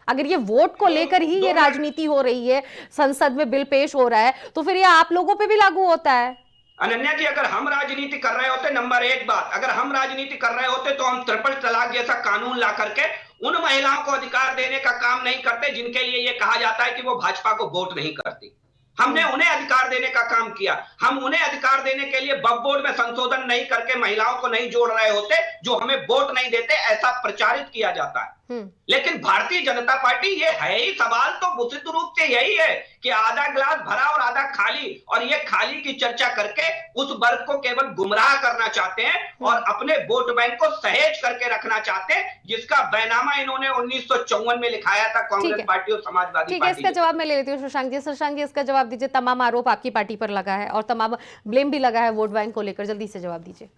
Speaker 1: अगर ये वोट को लेकर ही ये राजनीति हो रही है, संसद में बिल पेश हो रहा है, तो फिर ये आप लोगों पे भी लागू होता है।
Speaker 6: अनन्या जी, अगर हम राजनीति कर रहे होते, नंबर 1 बात, अगर हम राजनीति कर रहे होते तो हम ट्रिपल तलाक जैसा कानून ला करके उन महिलाओं को अधिकार देने का काम नहीं करते जिनके लिए ये कहा जाता है कि वो भाजपा को वोट नहीं करती। हमने उन्हें अधिकार देने का काम किया। हम उन्हें अधिकार देने के लिए वक्फ बोर्ड में संशोधन नहीं करके महिलाओं को नहीं जोड़ रहे होते जो हमें वोट नहीं देते, ऐसा प्रचारित किया जाता है। लेकिन भारतीय जनता पार्टी, ये है ही सवाल तो निश्चित रूप से यही है कि आधा गिलास भरा और आधा खाली, और ये खाली की चर्चा करके उस वर्ग को केवल गुमराह करना चाहते हैं और अपने वोट बैंक को सहेज करके रखना चाहते हैं, जिसका बैनामा इन्होंने 1954 में लिखाया था कांग्रेस पार्टी और समाजवादी पार्टी।
Speaker 1: इसका जवाब मैं ले लेती हूँ शशांक जी, इसका जवाब दीजिए। तमाम आरोप आपकी पार्टी पर लगा है और तमाम ब्लेम भी लगा है वोट बैंक को लेकर, जल्दी से जवाब दीजिए।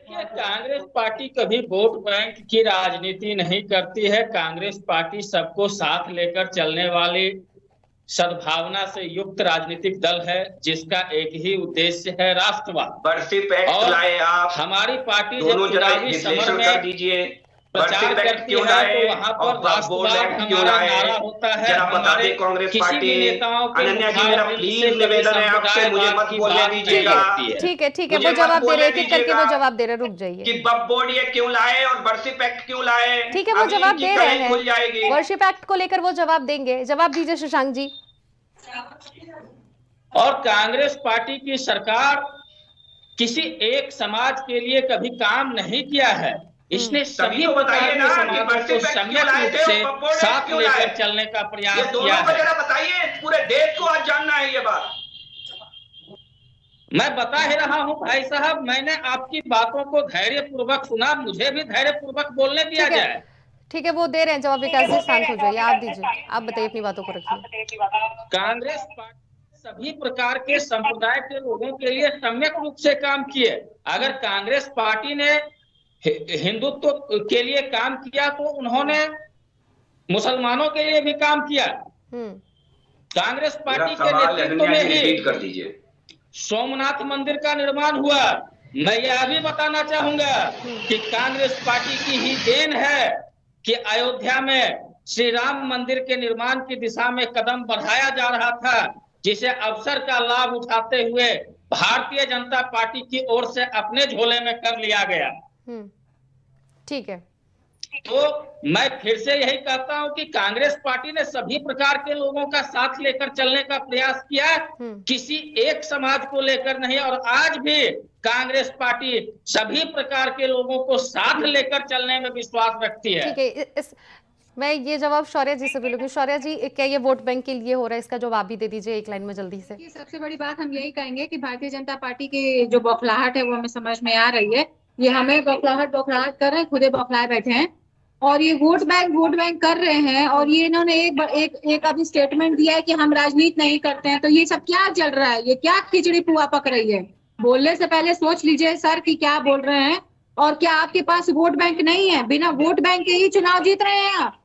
Speaker 8: कांग्रेस पार्टी कभी वोट बैंक की राजनीति नहीं करती है। कांग्रेस पार्टी सबको साथ लेकर चलने वाली सद्भावना से युक्त राजनीतिक दल है, जिसका एक ही उद्देश्य है राष्ट्रवाद। और हमारी पार्टी जब चुनावी समर में प्रचार करती है तो वहां पर राष्ट्रवाद हमारा नारा होता है। हमारे किसी भी नेताओं के
Speaker 6: निवेदन है आपसे, मुझे मत बोलने दीजिएगा।
Speaker 1: ठीक है, वो जवाब दे रहे हैं, एक करके वो जवाब दे रहे हैं, रुक जाइए।
Speaker 6: कि वक्फ बोर्ड ये क्यों लाए और वर्शिप एक्ट क्यों लाए?
Speaker 1: ठीक है, वो जवाब दे रहे हैं, वर्शिप एक्ट को लेकर वो जवाब देंगे। जवाब दीजिए शशांक जी।
Speaker 8: और कांग्रेस पार्टी की सरकार किसी एक समाज के लिए कभी काम नहीं किया है। इसने सभी प्रकार के समाजों को सम्यक रूप से साथ लेकर चलने का प्रयास किया है।
Speaker 6: बताइए, पूरे देश को आज जानना है ये बात।
Speaker 8: मैं बता ही रहा हूं भाई साहब, मैंने आपकी बातों को धैर्य पूर्वक सुना, मुझे भी धैर्य पूर्वक बोलने दिया जाए।
Speaker 1: ठीक है, वो दे रहे हैं जवाब। विकास जी शांत हो जाइए, आप दीजिए, आप बताइए, अपनी बातों को रखिए।
Speaker 8: कांग्रेस पार्टी सभी प्रकार के संप्रदाय के लोगों के लिए सम्यक रूप से काम किए। अगर कांग्रेस पार्टी ने हिंदुत्व के लिए काम किया तो उन्होंने मुसलमानों के लिए भी काम किया। कांग्रेस पार्टी के नेतृत्व में ही
Speaker 6: कर दीजिए
Speaker 8: सोमनाथ मंदिर का निर्माण हुआ। मैं यह भी बताना चाहूंगा कि कांग्रेस पार्टी की ही देन है कि अयोध्या में श्री राम मंदिर के निर्माण की दिशा में कदम बढ़ाया जा रहा था, जिसे अवसर का लाभ उठाते हुए भारतीय जनता पार्टी की ओर से अपने झोले में कर लिया गया।
Speaker 1: ठीक है,
Speaker 8: तो मैं फिर से यही कहता हूं कि कांग्रेस पार्टी ने सभी प्रकार के लोगों का साथ लेकर चलने का प्रयास किया, किसी एक समाज को लेकर नहीं। और आज भी कांग्रेस पार्टी सभी प्रकार के लोगों को साथ लेकर चलने में विश्वास रखती है।
Speaker 1: ठीक है, मैं ये जवाब शौर्य जी से भी लूंगी। शौर्य जी, क्या ये वोट बैंक के लिए हो रहा है? इसका जवाब भी दे दीजिए एक लाइन में जल्दी से।
Speaker 7: सबसे बड़ी बात हम यही कहेंगे कि भारतीय जनता पार्टी की जो बौखलाहट है वो हमें समझ में आ रही है। ये हमें बौखलाहट कर रहे हैं, खुदे बौखलाए बैठे हैं और ये वोट बैंक कर रहे हैं। और ये इन्होंने एक अभी स्टेटमेंट दिया है कि हम राजनीति नहीं करते हैं। तो ये सब क्या चल रहा है? ये क्या खिचड़ी पुआ पक रही है? बोलने से पहले सोच लीजिए सर कि क्या बोल रहे हैं। और क्या आपके पास वोट बैंक नहीं है? बिना वोट बैंक के ही चुनाव जीत रहे हैं आप।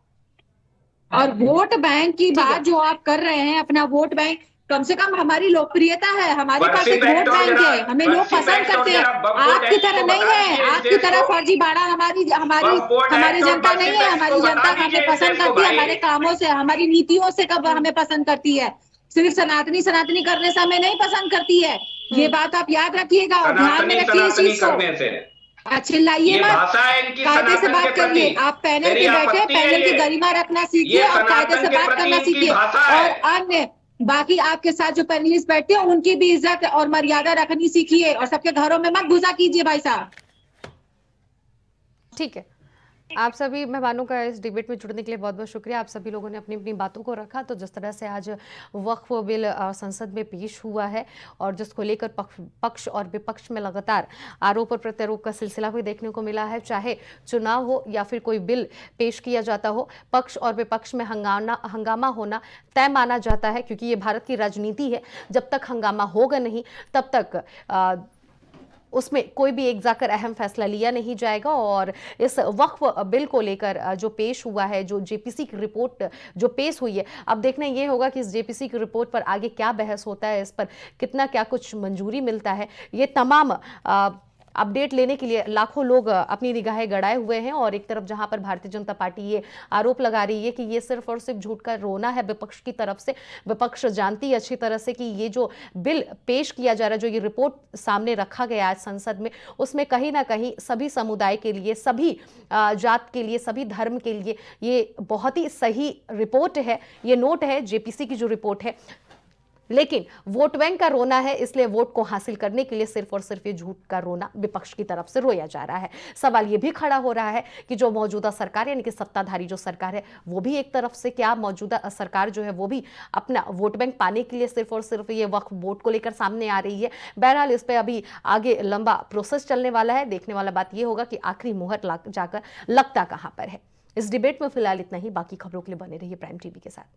Speaker 7: और वोट बैंक की बात जो आप कर रहे हैं, अपना वोट बैंक, कम से कम हमारी लोकप्रियता है, हमारे पास एक वोट बैंक है, हमें लोग पसंद करते हैं। आपकी तरह नहीं है, आपकी तरह फर्जी बाड़ा हमारी जनता नहीं है। हमारी जनता हमें पसंद करती है हमारे कामों से, हमारी नीतियों से कब हमें पसंद करती है। सिर्फ सनातनी करने से हमें नहीं पसंद करती है। ये बात आप याद रखिएगा और ध्यान में रखिए इस चीज को। चिल्लाइए मत, कायदे से बात करिए। आप पैनल पे बैठे, पैनल की गरिमा रखना सीखिए और कायदे से बात करना सीखिए। और अन्य बाकी आपके साथ जो पैनलिस्ट बैठते हैं उनकी भी इज्जत और मर्यादा रखनी सीखिए और सबके घरों में मत घुसा कीजिए भाई साहब।
Speaker 1: ठीक है, आप सभी मेहमानों का इस डिबेट में जुड़ने के लिए बहुत बहुत शुक्रिया। आप सभी लोगों ने अपनी अपनी बातों को रखा। तो जिस तरह से आज वक्फ बिल संसद में पेश हुआ है और जिसको लेकर पक्ष और विपक्ष में लगातार आरोप और प्रत्यारोप का सिलसिला भी देखने को मिला है, चाहे चुनाव हो या फिर कोई बिल पेश किया जाता हो, पक्ष और विपक्ष में हंगामा होना तय माना जाता है, क्योंकि ये भारत की राजनीति है। जब तक हंगामा होगा नहीं तब तक उसमें कोई भी एक जाकर अहम फैसला लिया नहीं जाएगा। और इस वक्फ बिल को लेकर जो पेश हुआ है, जो जेपीसी की रिपोर्ट जो पेश हुई है, अब देखना ये होगा कि इस जेपीसी की रिपोर्ट पर आगे क्या बहस होता है, इस पर कितना क्या कुछ मंजूरी मिलता है। ये तमाम अपडेट लेने के लिए लाखों लोग अपनी निगाहें गड़ाए हुए हैं। और एक तरफ जहां पर भारतीय जनता पार्टी ये आरोप लगा रही है कि ये सिर्फ और सिर्फ झूठ का रोना है विपक्ष की तरफ से। विपक्ष जानती है अच्छी तरह से कि ये जो बिल पेश किया जा रहा है, जो ये रिपोर्ट सामने रखा गया है संसद में, उसमें कहीं ना कहीं सभी समुदाय के लिए, सभी जात के लिए, सभी धर्म के लिए ये बहुत ही सही रिपोर्ट है, ये नोट है जेपीसी की जो रिपोर्ट है। लेकिन वोट बैंक का रोना है, इसलिए वोट को हासिल करने के लिए सिर्फ और सिर्फ ये झूठ का रोना विपक्ष की तरफ से रोया जा रहा है। सवाल ये भी खड़ा हो रहा है कि जो मौजूदा सरकार यानी कि सत्ताधारी जो सरकार है, वो भी एक तरफ से क्या मौजूदा सरकार जो है वो भी अपना वोट बैंक पाने के लिए सिर्फ और सिर्फ ये वक्फ बोर्ड को लेकर सामने आ रही है। बहरहाल इस पर अभी आगे लंबा प्रोसेस चलने वाला है। देखने वाला बात ये होगा कि आखिरी मुहर जाकर लगता कहां पर है। इस डिबेट में फिलहाल इतना ही। बाकी खबरों के लिए बने रहिए प्राइम टीवी के साथ।